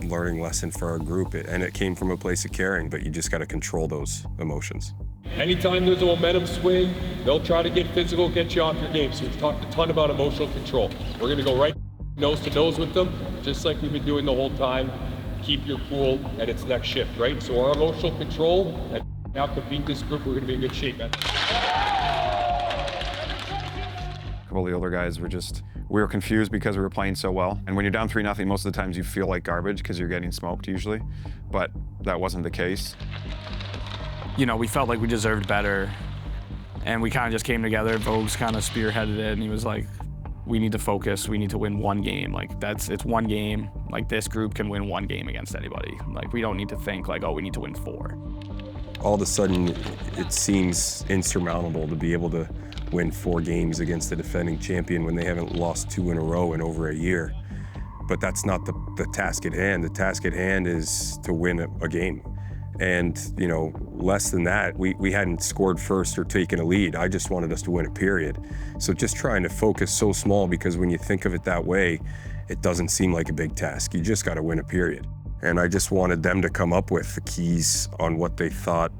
learning lesson for our group, and it came from a place of caring, but you just got to control those emotions.
Anytime there's a momentum swing, they'll try to get physical, get you off your game. So we've talked a ton about emotional control. We're going to go right nose to nose with them, just like we've been doing the whole time. Keep your cool at its next shift, right? So our emotional control, and now to beat this group, we're going to be in good shape, man.
A couple of the older guys we were confused because we were playing so well. And when you're down 3-0, most of the times you feel like garbage because you're getting smoked usually, but that wasn't the case.
You know, we felt like we deserved better, and we kind of just came together. Vogues kind of spearheaded it, and he was like, we need to focus, we need to win one game. Like, it's one game. Like, this group can win one game against anybody. Like, we don't need to think like, oh, we need to win 4.
All of a sudden, it seems insurmountable to be able to win 4 games against the defending champion when they haven't lost 2 in a row in over a year. But that's not the task at hand. The task at hand is to win a game. And, you know, less than that, we hadn't scored first or taken a lead. I just wanted us to win a period. So just trying to focus so small, because when you think of it that way, it doesn't seem like a big task. You just got to win a period. And I just wanted them to come up with the keys on what they thought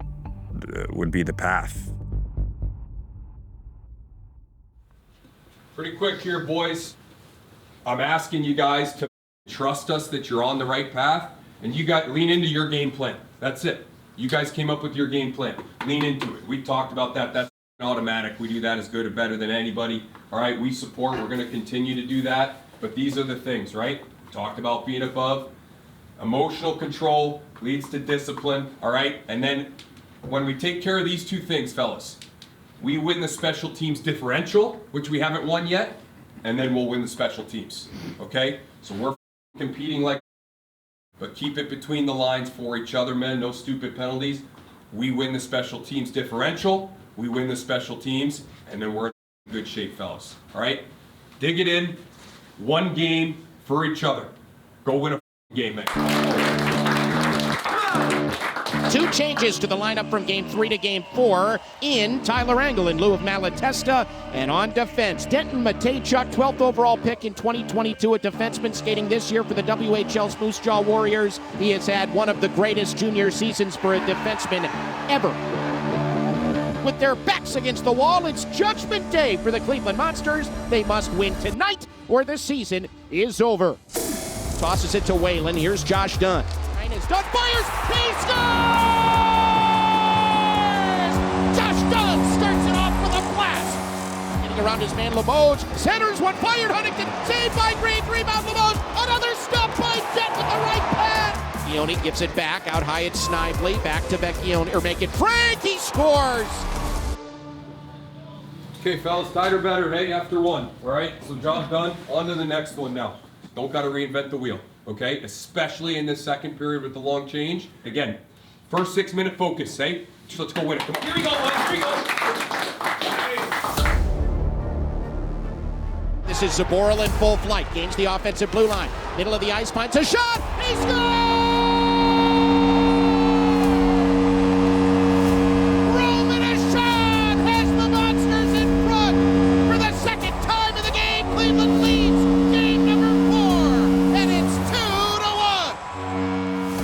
would be the path.
Pretty quick here, boys. I'm asking you guys to trust us that you're on the right path, and you got lean into your game plan. That's it. You guys came up with your game plan. Lean into it. We talked about that. That's automatic. We do that as good or better than anybody. All right, we support. We're going to continue to do that. But these are the things, right? We talked about being above. Emotional control leads to discipline. All right, and then when we take care of these two things, fellas, we win the special teams differential, which we haven't won yet, and then we'll win the special teams. Okay? So we're competing like, but keep it between the lines for each other, men. No stupid penalties. We win the special teams differential. We win the special teams, and then we're in good shape, fellas. All right? Dig it in. One game for each other. Go win a game, man.
2 changes to the lineup from Game 3 to Game 4. In Tyler Angle in lieu of Malatesta, and on defense, Denton Matejchuk, 12th overall pick in 2022, a defenseman skating this year for the WHL's Moose Jaw Warriors. He has had one of the greatest junior seasons for a defenseman ever. With their backs against the wall, it's Judgment Day for the Cleveland Monsters. They must win tonight or the season is over. Tosses it to Whalen. Here's Josh Dunn. Is Dunn fires, he scores! Josh Dunn starts it off with a blast. Getting around his man Limoges, centers one, fired Huntington, saved by Green, rebound Limoges, another stop by Dent with the right pass. Vecchione gives it back, out high it's Snively, back to Vecchione, or make it Frank, he scores!
Okay, fellas, tied or better, hey, after one, all right? So job done, on to the next one now. Don't gotta reinvent the wheel. Okay, especially in this second period with the long change. Again, first 6-minute focus, eh? So let's go win it. Come on. Here we go, boys. Here we go.
This is Zaboral in full flight. Gains the offensive blue line. Middle of the ice, finds a shot. He scores! Roman Ashad has the Monsters in front. For the second time in the game, Cleveland leads. Game number 4. And it's 2-1.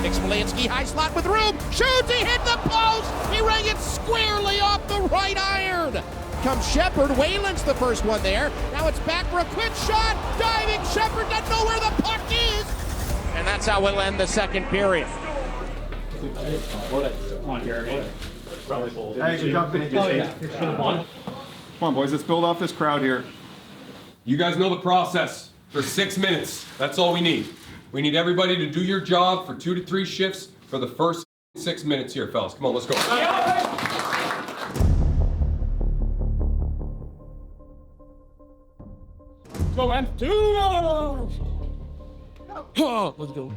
Fix-Wolansky, high slot with room. Shoots, he hit the post. He rang it squarely off the right iron. Comes Shepard. Whalen's the first one there. Now it's back for a quick shot. Diving Shepard doesn't know where the puck is. And that's how we'll end the second period.
Hey, good job.
Come on, boys. Let's build off this crowd here. You guys know the process. For 6 minutes. That's all we need. We need everybody to do your job for 2 to 3 shifts for the first 6 minutes here, fellas. Come on, let's go.
Go, man. 2 Oh, let's go.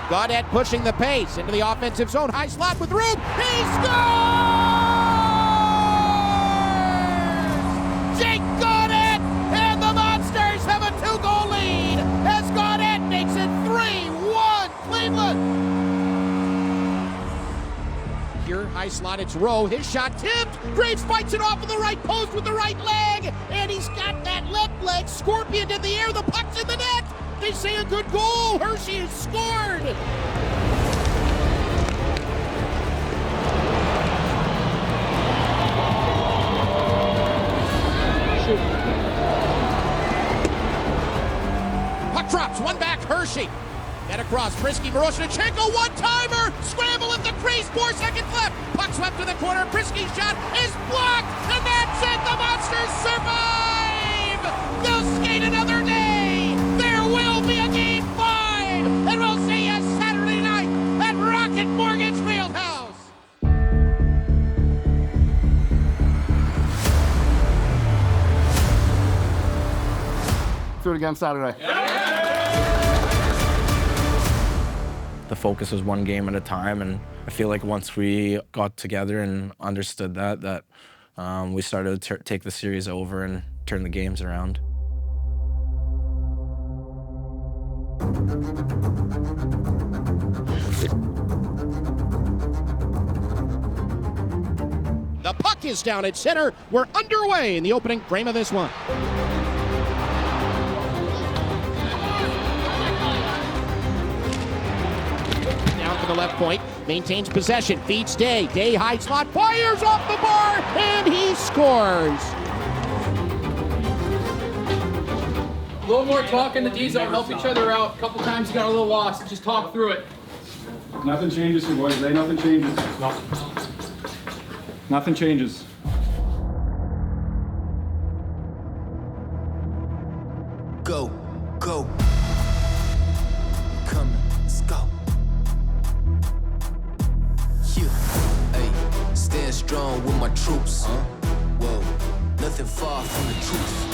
Gaudette pushing the pace into the offensive zone. High slot with room. He scores! Jake Gaudette and the Monsters have a 2-goal lead as Gaudette makes it 3-1 Cleveland. Here, high slot, it's Rowe. His shot tipped. Graves fights it off of the right post with the right leg. And he's got that left leg scorpioned in the air. The puck's in the net. They say a good goal. Hershey has scored. Puck drops. One back, Hershey. Get across, Prisky, Miroshnichenko, one-timer! Scramble at the crease, 4 seconds left! Puck swept to the corner, Prisky's shot is blocked! And that's it, the Monsters survive! They'll skate another day! There will be a Game 5! And we'll see you Saturday night at Rocket Mortgage Fieldhouse!
Do it again Saturday.
The focus was one game at a time, and I feel like once we got together and understood that we started to take the series over and turn the games around.
The puck is down at center. We're underway in the opening frame of this one. the left point, maintains possession, feeds Day. Day high slot, fires off the bar, and he scores.
A little more talk in the D zone, help each other out. A couple times you got a little lost, just talk through it.
Nothing changes here, boys. Nothing changes. Nothing changes.
Go, go. Come, let's go. Yeah, hey, stand strong with my troops. Whoa, nothing far from the truth.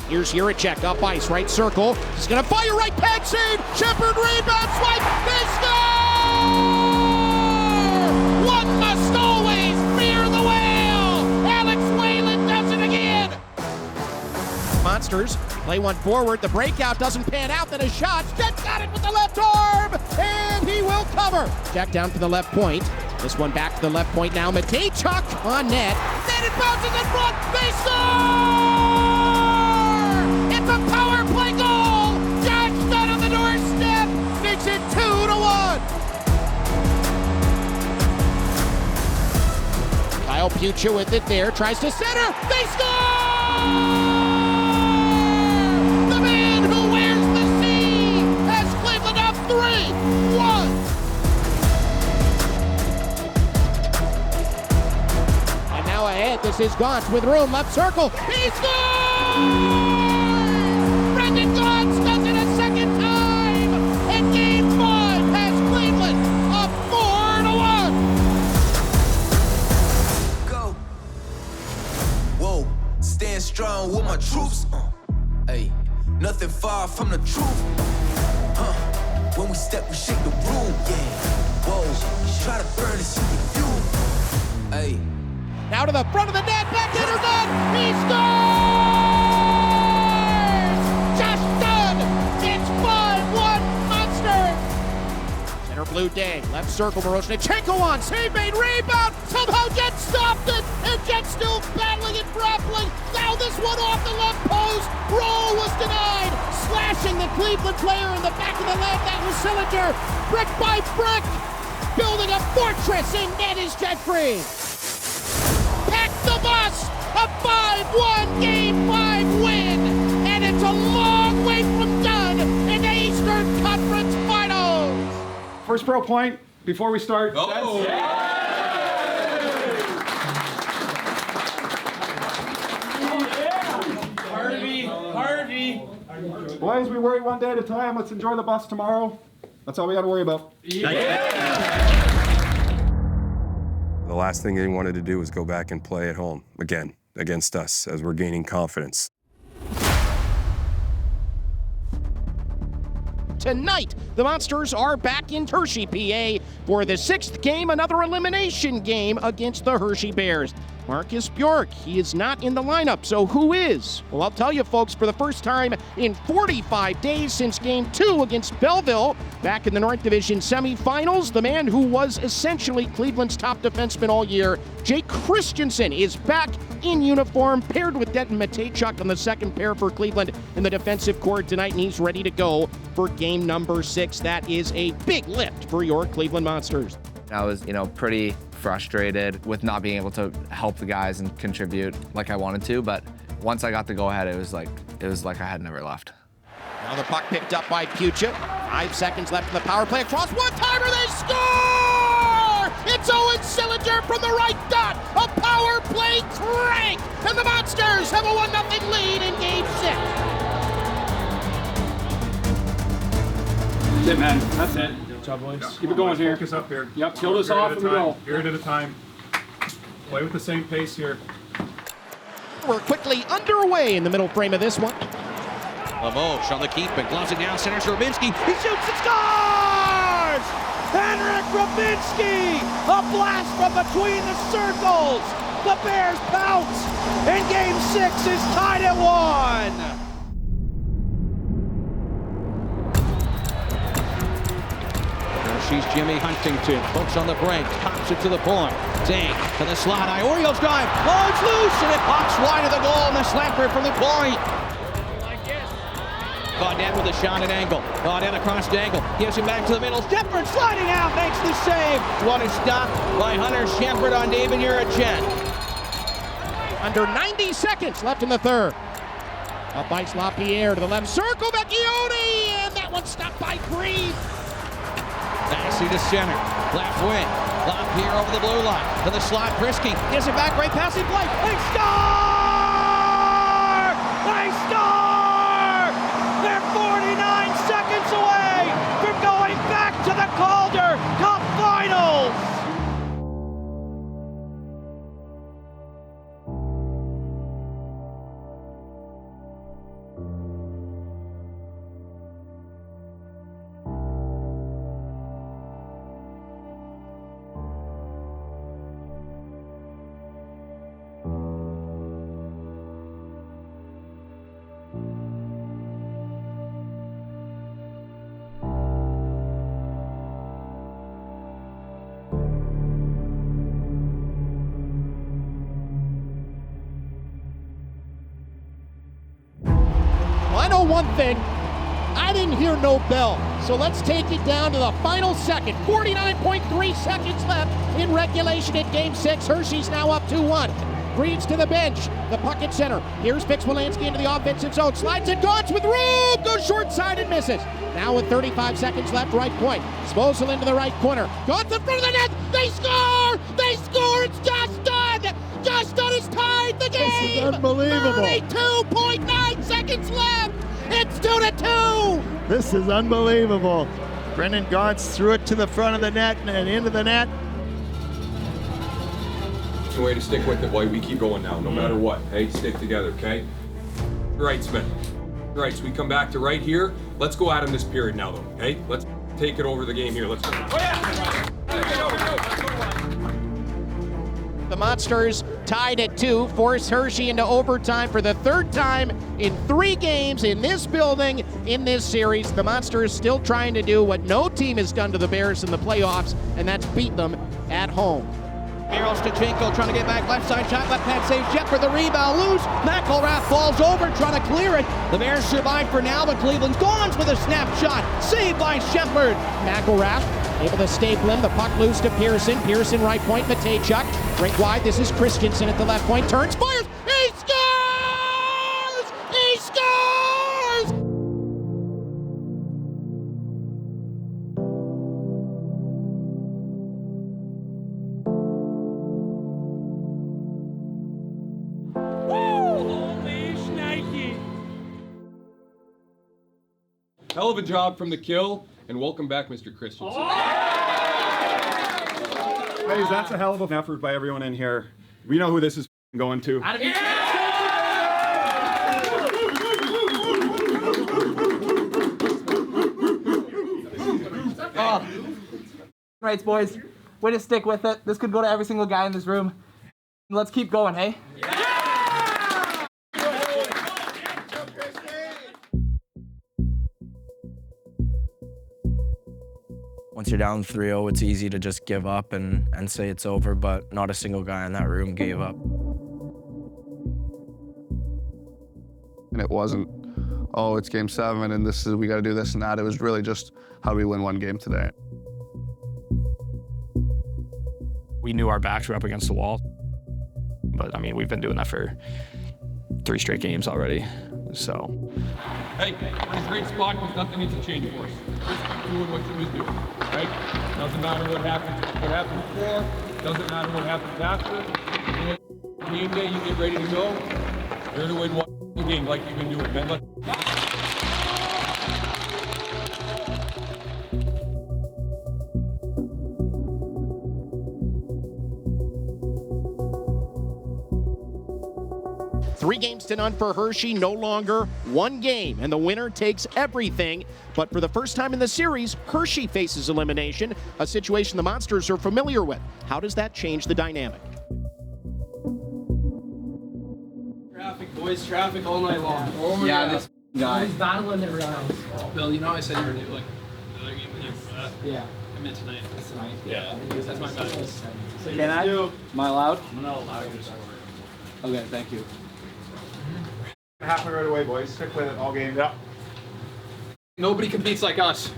Here's Jiricek up ice, right circle. He's gonna fire right pad save. Shepard rebound, swipe. They score! One must always fear the whale. Alex Whalen does it again. Monsters play one forward. The breakout doesn't pan out. Then a shot. Jet got it with the left arm, and he will cover. Jack down to the left point. This one back to the left point now. Matejchuk on net. Then it bounces in front. They score! It's a power play goal! Josh Dunn on the doorstep makes it 2-1. Kyle Pucha with it there, tries to center, they score! The man who wears the C has Cleveland up 3-1. And now ahead, this is Gaunt with room, left circle, he scores! Brendan Gaunce does it a second time, and Game 5 has Cleveland up 4-1.
Go. Whoa, stand strong with my troops. Hey, nothing far from the truth. When we step, we shake the room. Yeah. Whoa, try to burn this in your view. Hey.
Now to the front of the net, backhander done. He scores! It's 5-1 Monsters! Center blue Day, left circle, Miroshnichenko on, save made, rebound, somehow Jet stopped it, and Jet still battling and grappling. Now this one off the left post, roll was denied, slashing the Cleveland player in the back of the leg. That was Sillinger, brick by brick, building a fortress, and net is Jet free. Pack the bus, a 5-1 Game 5 win. And it's a long way from done in the Eastern Conference Finals.
First pro point before we start. Oh. Harvey. Boys, we worry one day at a time. Let's enjoy the bus tomorrow. That's all we got to worry about.
The last thing they wanted to do was go back and play at home again against us as we're gaining confidence.
Tonight, the Monsters are back in Hershey, PA for the 6th game, another elimination game against the Hershey Bears. Marcus Bjork, he is not in the lineup, so who is? Well, I'll tell you folks, for the first time in 45 days since Game 2 against Belleville, back in the North Division semifinals, the man who was essentially Cleveland's top defenseman all year, Jake Christensen, is back in uniform, paired with Denton Matejchuk on the second pair for Cleveland in the defensive core tonight, and he's ready to go for game number 6. That is a big lift for your Cleveland Monsters.
I was, pretty frustrated with not being able to help the guys and contribute like I wanted to, but once I got the go-ahead, it was like I had never left.
Now the puck picked up by Pucha. 5 seconds left in the power play. Across one-timer, they score! It's Owen Sillinger from the right dot. A power play crank, and the Monsters have a 1-0 lead in Game 6.
That's it, man. That's it. Good job, boys. Keep it going here. Focus up here. Yep, kill this off and we go. Period at a time. Play with the same pace here.
We're quickly underway in the middle frame of this one.
Lamoche on the keep and gloves it down center. Rubinski, he shoots and scores! Henrik Rubinski, a blast from between the circles. The Bears pounce, and Game 6 is tied at 1. She's Jimmy Huntington, hooks on the break, pops it to the point. Dink to the slot, Orioles drive, oh, it's loose, and it pops wide of the goal, and the slapper from the point. But Gaudin with a shot at angle. Gaudin across the angle. Gives him back to the middle. Shepard sliding out. Makes the save. What a stop by Hunter Shepard on David Uracek.
Under 90 seconds left in the third. Up ice LaPierre to the left circle. Vecchione, and that one stopped by Green.
Massey to center. Left wing. LaPierre over the blue line. To the slot. Brisky gives it back. Great passing play. They score! They score! They're 49 seconds away from going back to the Calder Cup Finals.
I know one thing, I didn't hear no bell, so let's take it down to the final second. 49.3 seconds left in regulation in Game 6. Hershey's now up 2-1. Greaves to the bench, the puck at center. Here's Fix-Wolansky into the offensive zone. Slides it, Gaunts with room, goes short side and misses. Now with 35 seconds left, right point. Sposal into the right corner. Gaunts in front of the net, they score! They score, it's just done! Just done has tied the game!
This is unbelievable.
32.9 seconds left! It's 2-2!
This is unbelievable. Brendan Gaunts threw it to the front of the net and into the net.
It's a way to stick with it while we keep going now, no matter what. Hey, stick together, okay? Right, Smith. Right, so we come back to right here. Let's go at him this period now, though, okay? Let's take it over the game here. Let's go. Oh, yeah!
The Monsters tied at 2, force Hershey into overtime for the third time in 3 games in this building in this series. The Monsters still trying to do what no team has done to the Bears in the playoffs, and that's beat them at home.
Miro Stachenko trying to get back, left side shot, left hand save, Shepard the rebound, loose. McElrath falls over, trying to clear it. The Bears survive for now, but Cleveland's gone with a snapshot. Saved by Shepard.
McElrath able to staple him, the puck loose to Pearson. Pearson right point, Matejchuk. Break wide, this is Christensen at the left point, turns, fires, he scores! He scores!
Hell of a job from the kill, and welcome back, Mr. Christensen.
Ladies, that's a hell of an effort by everyone in here. We know who this is going to.
Right, boys. Way to stick with it. This could go to every single guy in this room. Let's keep going, hey? Once you're down 3-0, it's easy to just give up and say it's over, but not a single guy in that room gave up.
And it wasn't, oh, it's game 7 and this is, we got to do this and that. It was really just, how do we win one game today?
We knew our backs were up against the wall, but I mean, we've been doing that for 3 straight games already, so.
Hey, it's a great spot because nothing needs to change for us. Just keep doing what you was doing, right? Doesn't matter what happened before, doesn't matter what happens after. You know, game day, you get ready to go. You're to win one game like you've been doing, man.
Three games to none for Hershey, no longer one game, and the winner takes everything. But for the first time in the series, Hershey faces elimination, a situation the Monsters are familiar with. How does that change the dynamic?
Traffic, boys, traffic all night long. Oh,
yeah, this guy.
He's battling it around. Bill, you know I said you were new, like,
Yeah.
I meant tonight.
That's tonight.
Yeah, that's my bad.
Can I? Am I allowed?
I'm not allowed to.
Okay, thank you.
Happen right away, boys. Stick with it all game. Yeah.
Nobody competes like us.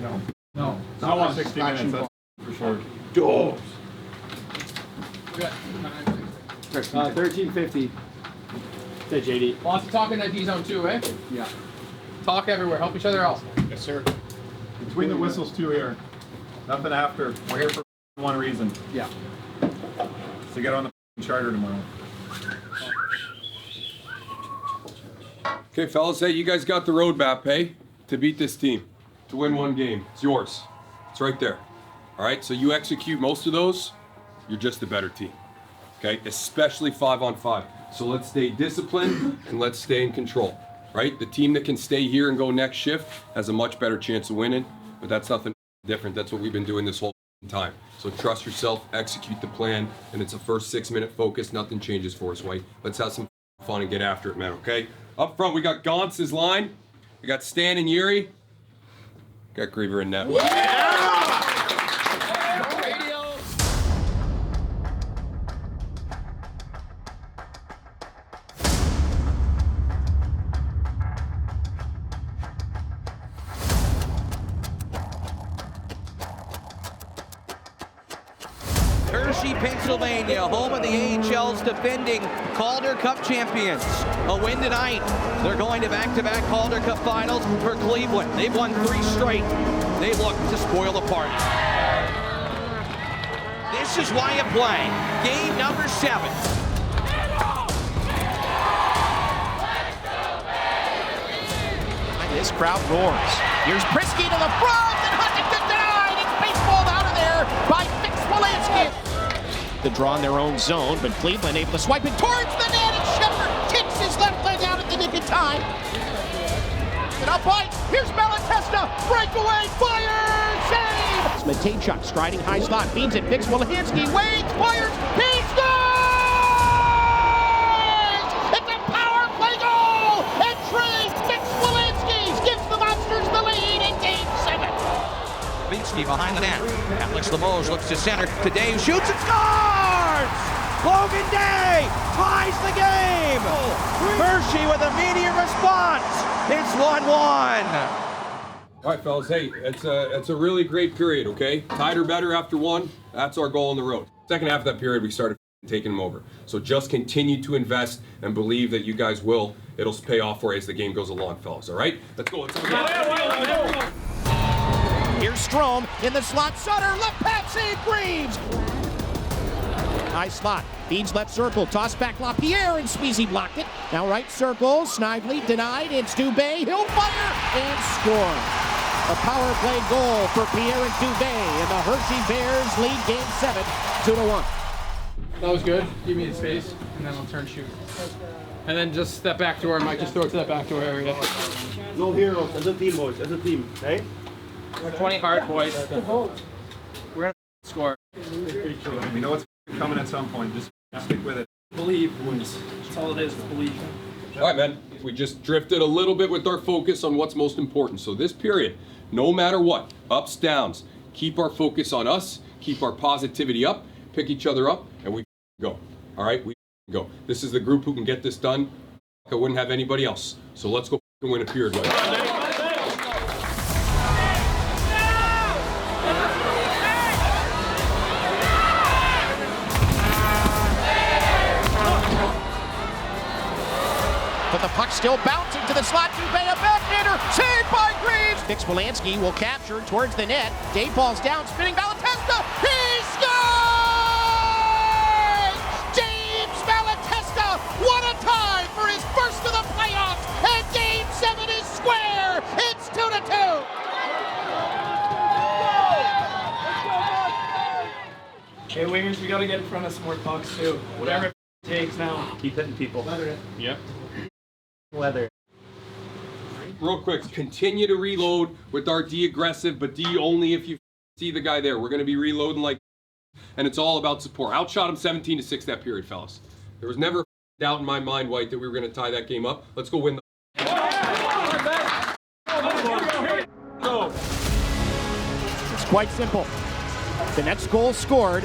No. Not 160 minutes, that's for sure.
Doors.
1350. Say JD.
Lots of talking in that D zone too, eh?
Yeah.
Talk everywhere. Help each other out.
Yes, sir. Between the whistles too here. Nothing after. We're here for one reason.
Yeah.
So get on the charter tomorrow.
Okay, fellas, hey, you guys got the roadmap, hey? To beat this team, to win one game. It's yours. It's right there. All right, so you execute most of those, you're just a better team. Okay, especially 5-on-5. So let's stay disciplined and let's stay in control, right? The team that can stay here and go next shift has a much better chance of winning, but that's nothing different. That's what we've been doing this whole time. So trust yourself, execute the plan, and it's a first 6-minute focus. Nothing changes for us, White. Let's have some fun and get after it, man, okay? Up front, we got Gauntz's line. We got Stan and Yuri. Got Griever in net.
Hershey, Pennsylvania, home of the AHL's defending Calder Cup champions. A win tonight. They're going to back-to-back Calder Cup finals for Cleveland. They've won 3 straight. They look to spoil the party. This is why you play. Game number 7.
This crowd roars. Here's Prisky to the front, and Huntington denied. It's baseballed out of there by Fix-Wolansky. The draw in their own zone, but Cleveland able to swipe it towards the net, and Shepard kicks his left leg out at the nick of time. And up right, here's Malatesta, breakaway, fire, save! Matejchuk striding high slot, feeds it, Fix-Wolansky, waits, fires, he scores! It's a power play goal! And Trey Fix-Wolansky gives the Monsters the lead in Game 7.
Vinsky behind the net. Alex Limoges looks to center. Today shoots and scores! Logan Day ties the game! Hershey with a immediate response. It's 1-1.
All right, fellas, hey, it's a really great period, okay? Tied or better after 1, that's our goal on the road. Second half of that period, we started taking them over. So just continue to invest and believe that you guys will. It'll pay off for you as the game goes along, fellas, all right? Let's go.
Here's Strome in the slot. Sutter, left pass, save Greaves. High slot, feeds left circle, toss back LaPierre, and Sweezy blocked it. Now right circle, Snively denied. It's Dubé, he'll fire and score. A power play goal for Pierre and Dubé, and the Hershey Bears lead Game 7, 2-1.
That was good. Give me the space, and then I'll turn shoot. And then just step back door. I might just throw it to that back door area.
No heroes as a team, boys. As a team, right?
We're 20 hard, boys. We're gonna score.
We know it's coming at some point. Just stick with it.
Believe, boys. That's all it is. Believe.
All right, man. We just drifted a little bit with our focus on what's most important. So this period, no matter what, ups, downs, keep our focus on us, keep our positivity up, pick each other up, and we go. All right, we go. This is the group who can get this done. I wouldn't have anybody else. So let's go win a period.
But the puck still bouncing to the slot. Dubé, a backhander, saved by Greaves. Fix-Wolansky will capture towards the net. Dave falls down, spinning Malatesta. He scores! James Malatesta, what a time for his first of the playoffs. And Game 7 is square. It's 2-2.
Hey, wingers, we got to get in front of some more pucks, too. Whatever it takes now. Keep hitting people. Leather it.
Yep.
Leather.
Real quick, continue to reload with our D aggressive, but D only if you see the guy there. We're going to be reloading like, and it's all about support. Outshot him 17-6 that period, fellas. There was never a doubt in my mind, White, that we were going to tie that game up. Let's go win the...
It's quite simple. The next goal scored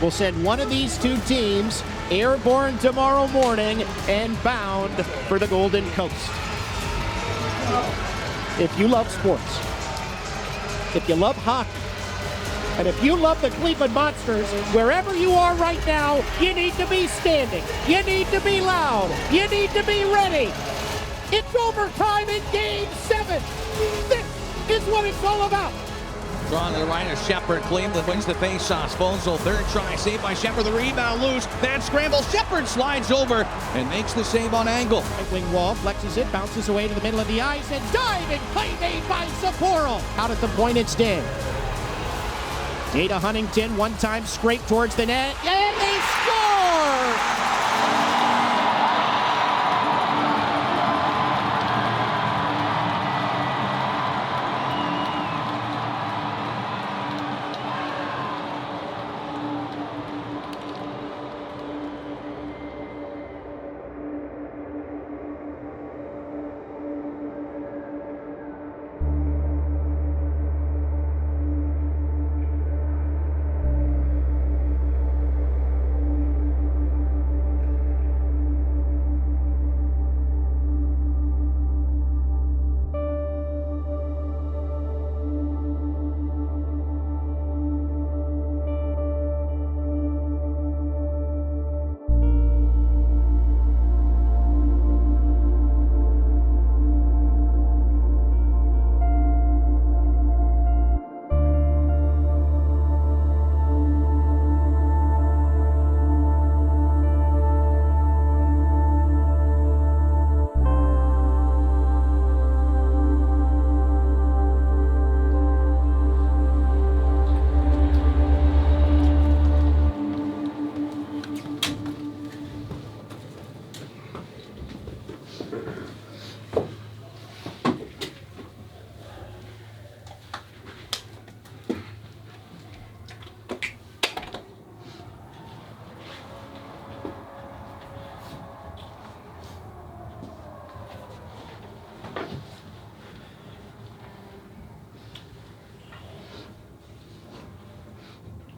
will send one of these two teams airborne tomorrow morning and bound for the Golden Coast. If you love sports, If you love hockey, and if you love the Cleveland Monsters, wherever you are right now, you need to be standing. You need to be loud. You need to be ready. It's overtime in Game 7. This is what it's all about.
Drawn to the right of Shepard. Cleveland wins the face-off. Spoelsel, third try, saved by Shepard. The rebound loose. Man scrambles. Shepard slides over and makes the save on angle.
Right wing wall, flexes it, bounces away to the middle of the ice, and diving play made by Sapporo. Out at the point, it's Dan. Data Huntington, one time scrape towards the net, and they score!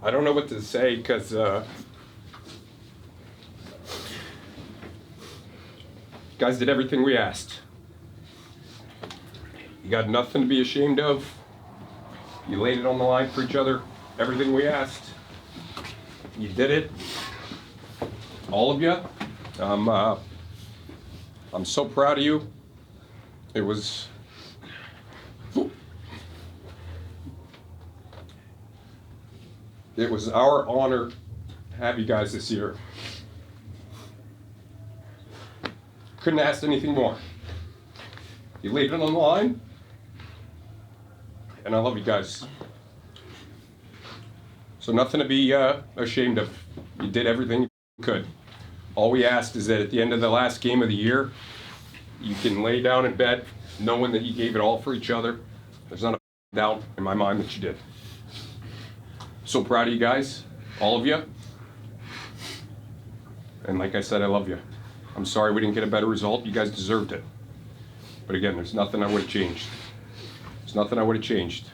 I don't know what to say because guys did everything we asked. You got nothing to be ashamed of. You laid it on the line for each other. Everything we asked. You did it. All of you. I'm so proud of you. It was our honor to have you guys this year. Couldn't have asked anything more. You laid it on the line, and I love you guys. So nothing to be ashamed of. You did everything you could. All we asked is that at the end of the last game of the year, you can lay down in bed knowing that you gave it all for each other. There's not a doubt in my mind that you did. So proud of you guys, all of you. And like I said, I love you. I'm sorry we didn't get a better result. You guys deserved it. But again, there's nothing I would have changed. There's nothing I would have changed.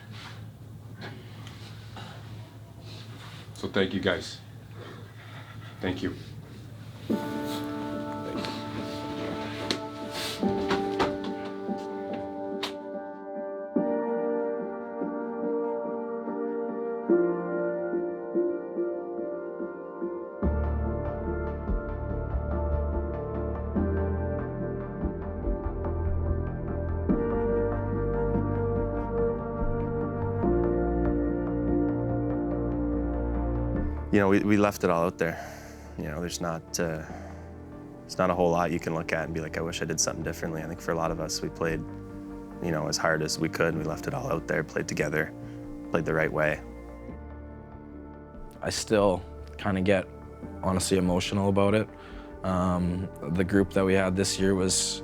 So thank you guys. Thank you.
You know, we left it all out there. You know, there's not a whole lot you can look at and be like, I wish I did something differently. I think for a lot of us, we played, you know, as hard as we could, and we left it all out there, played together, played the right way.
I still kind of get, honestly, emotional about it. The group that we had this year was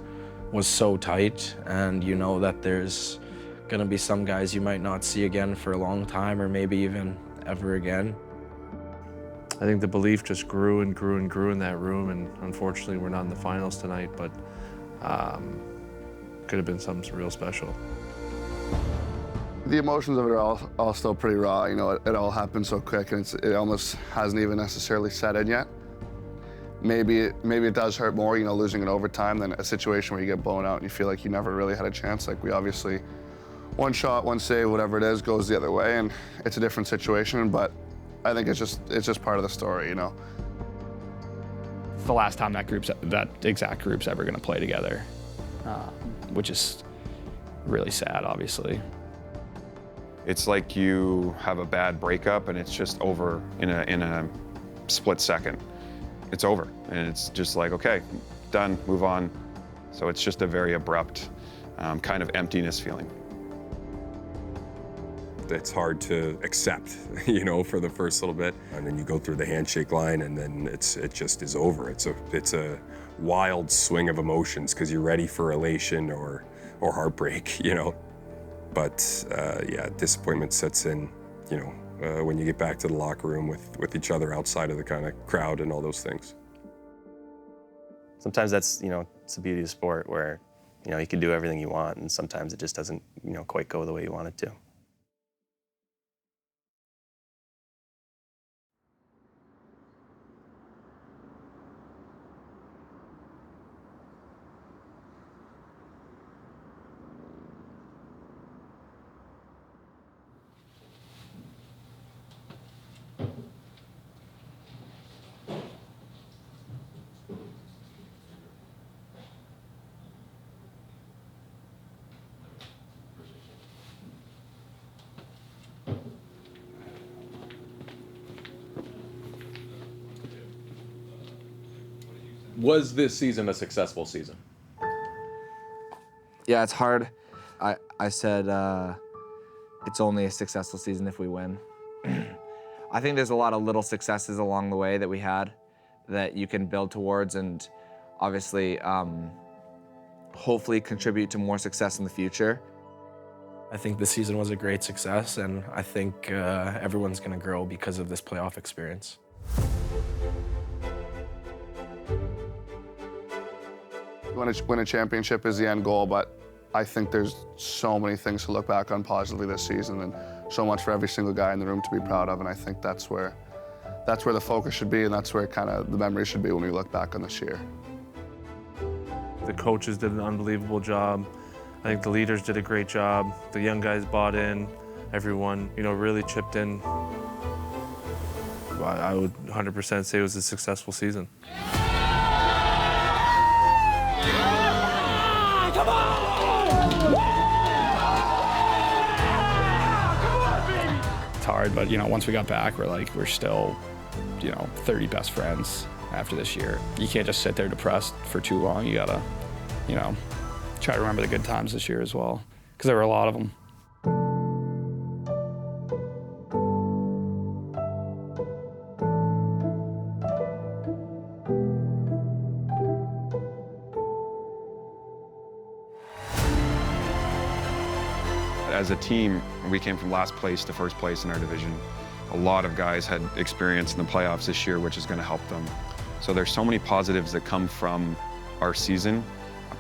so tight, and you know that there's gonna be some guys you might not see again for a long time, or maybe even ever again.
I think the belief just grew and grew and grew in that room, and unfortunately we're not in the finals tonight, but could have been something real special.
The emotions of it are all still pretty raw. You know, it all happened so quick, and it almost hasn't even necessarily set in yet. Maybe it does hurt more, you know, losing in overtime than a situation where you get blown out and you feel like you never really had a chance. Like we obviously one shot, one save, whatever it is, goes the other way, and it's a different situation. But I think it's just part of the story, you know.
It's the last time that exact group's ever going to play together, which is really sad, obviously.
It's like you have a bad breakup and it's just over in a split second. It's over, and it's just like, okay, done, move on. So it's just a very abrupt kind of emptiness feeling.
It's hard to accept, you know, for the first little bit. And then you go through the handshake line and then it just is over. It's a wild swing of emotions because you're ready for elation or heartbreak, you know. But yeah, disappointment sets in, you know, when you get back to the locker room with each other outside of the kind of crowd and all those things.
Sometimes that's, you know, it's the beauty of sport where, you know, you can do everything you want and sometimes it just doesn't, you know, quite go the way you want it to.
Was this season a successful season?
Yeah, it's hard. I said it's only a successful season if we win. I think there's a lot of little successes along the way that we had that you can build towards and obviously hopefully contribute to more success in the future.
I think this season was a great success, and I think everyone's going to grow because of this playoff experience.
Win a championship is the end goal, but I think there's so many things to look back on positively this season and so much for every single guy in the room to be proud of, and I think that's where the focus should be and that's where kind of the memory should be when we look back on this year.
The coaches did an unbelievable job. I think the leaders did a great job. The young guys bought in. Everyone, you know, really chipped in. I would 100% say it was a successful season.
It's hard, but you know, once we got back, we're still, you know, 30 best friends after this year. You can't just sit there depressed for too long. You gotta, you know, try to remember the good times this year as well, because there were a lot of them.
As a team, we came from last place to first place in our division. A lot of guys had experience in the playoffs this year, which is going to help them. So there's so many positives that come from our season.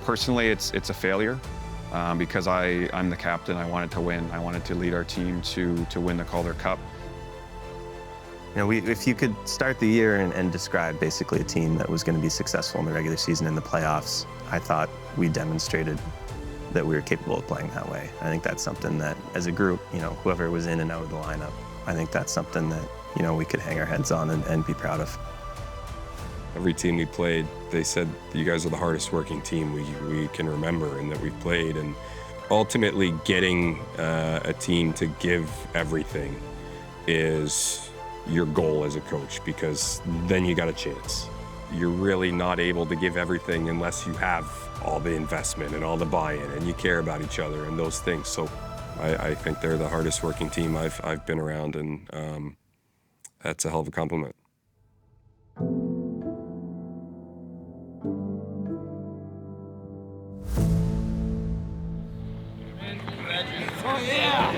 Personally, it's a failure because I'm the captain. I wanted to win. I wanted to lead our team to win the Calder Cup.
You know, if you could start the year and describe basically a team that was going to be successful in the regular season and the playoffs, I thought we demonstrated that we were capable of playing that way. I think that's something that, as a group, you know, whoever was in and out of the lineup, I think that's something that, you know, we could hang our heads on and be proud of.
Every team we played, they said, you guys are the hardest working team we can remember and that we've played. And ultimately getting a team to give everything is your goal as a coach, because then you got a chance. You're really not able to give everything unless you have all the investment and all the buy-in and you care about each other and those things. So I think they're the hardest working team I've been around, and that's a hell of a compliment.
Oh yeah!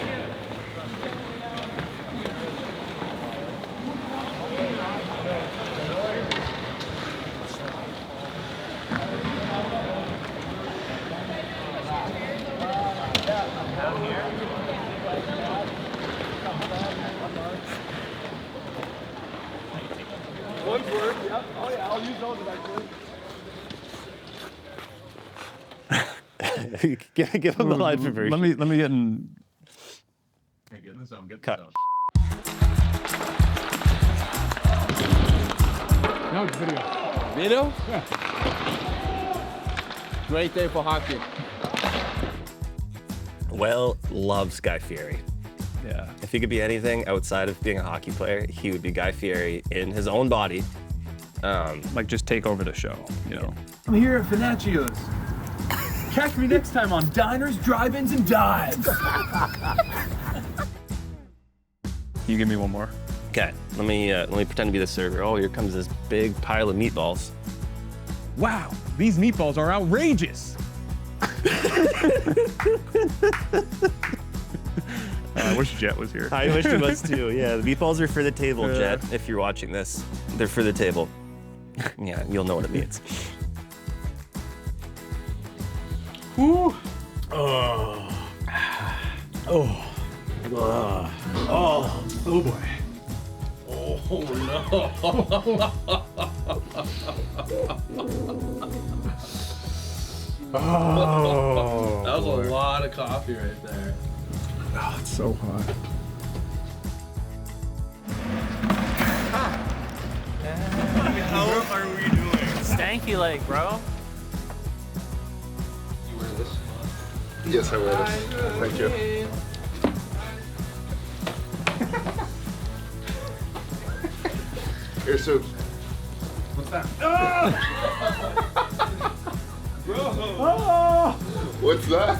One's work, yep. Oh yeah, I'll use those eventually.
Give him a live version.
Let me get in.
Hey, get in the zone. Get in
Cut.
the zone.
No, it's video.
Video?
Yeah.
Great day for hockey.
Well loves Guy Fieri.
Yeah.
If he could be anything outside of being a hockey player, he would be Guy Fieri in his own body.
Like just take over the show, you know.
I'm here at Finacchio's. Catch me next time on Diners, Drive-Ins, and Dives.
You give me one more.
Okay, let me pretend to be the server. Oh, here comes this big pile of meatballs.
Wow, these meatballs are outrageous.
I wish Jet was here.
I wish he was too. Yeah, the meatballs are for the table, Jet. If you're watching this, they're for the table. Yeah, you'll know what it means.
Ooh.
Oh.
Oh. Oh. Oh boy.
Oh no.
Oh,
that was
boy.
a lot of coffee right there.
Oh, it's so hot.
How are we doing? Stanky leg, bro.
You wear this?
Yes, I wear this. Thank you. Here's soup.
What's that?
Bro.
What's that?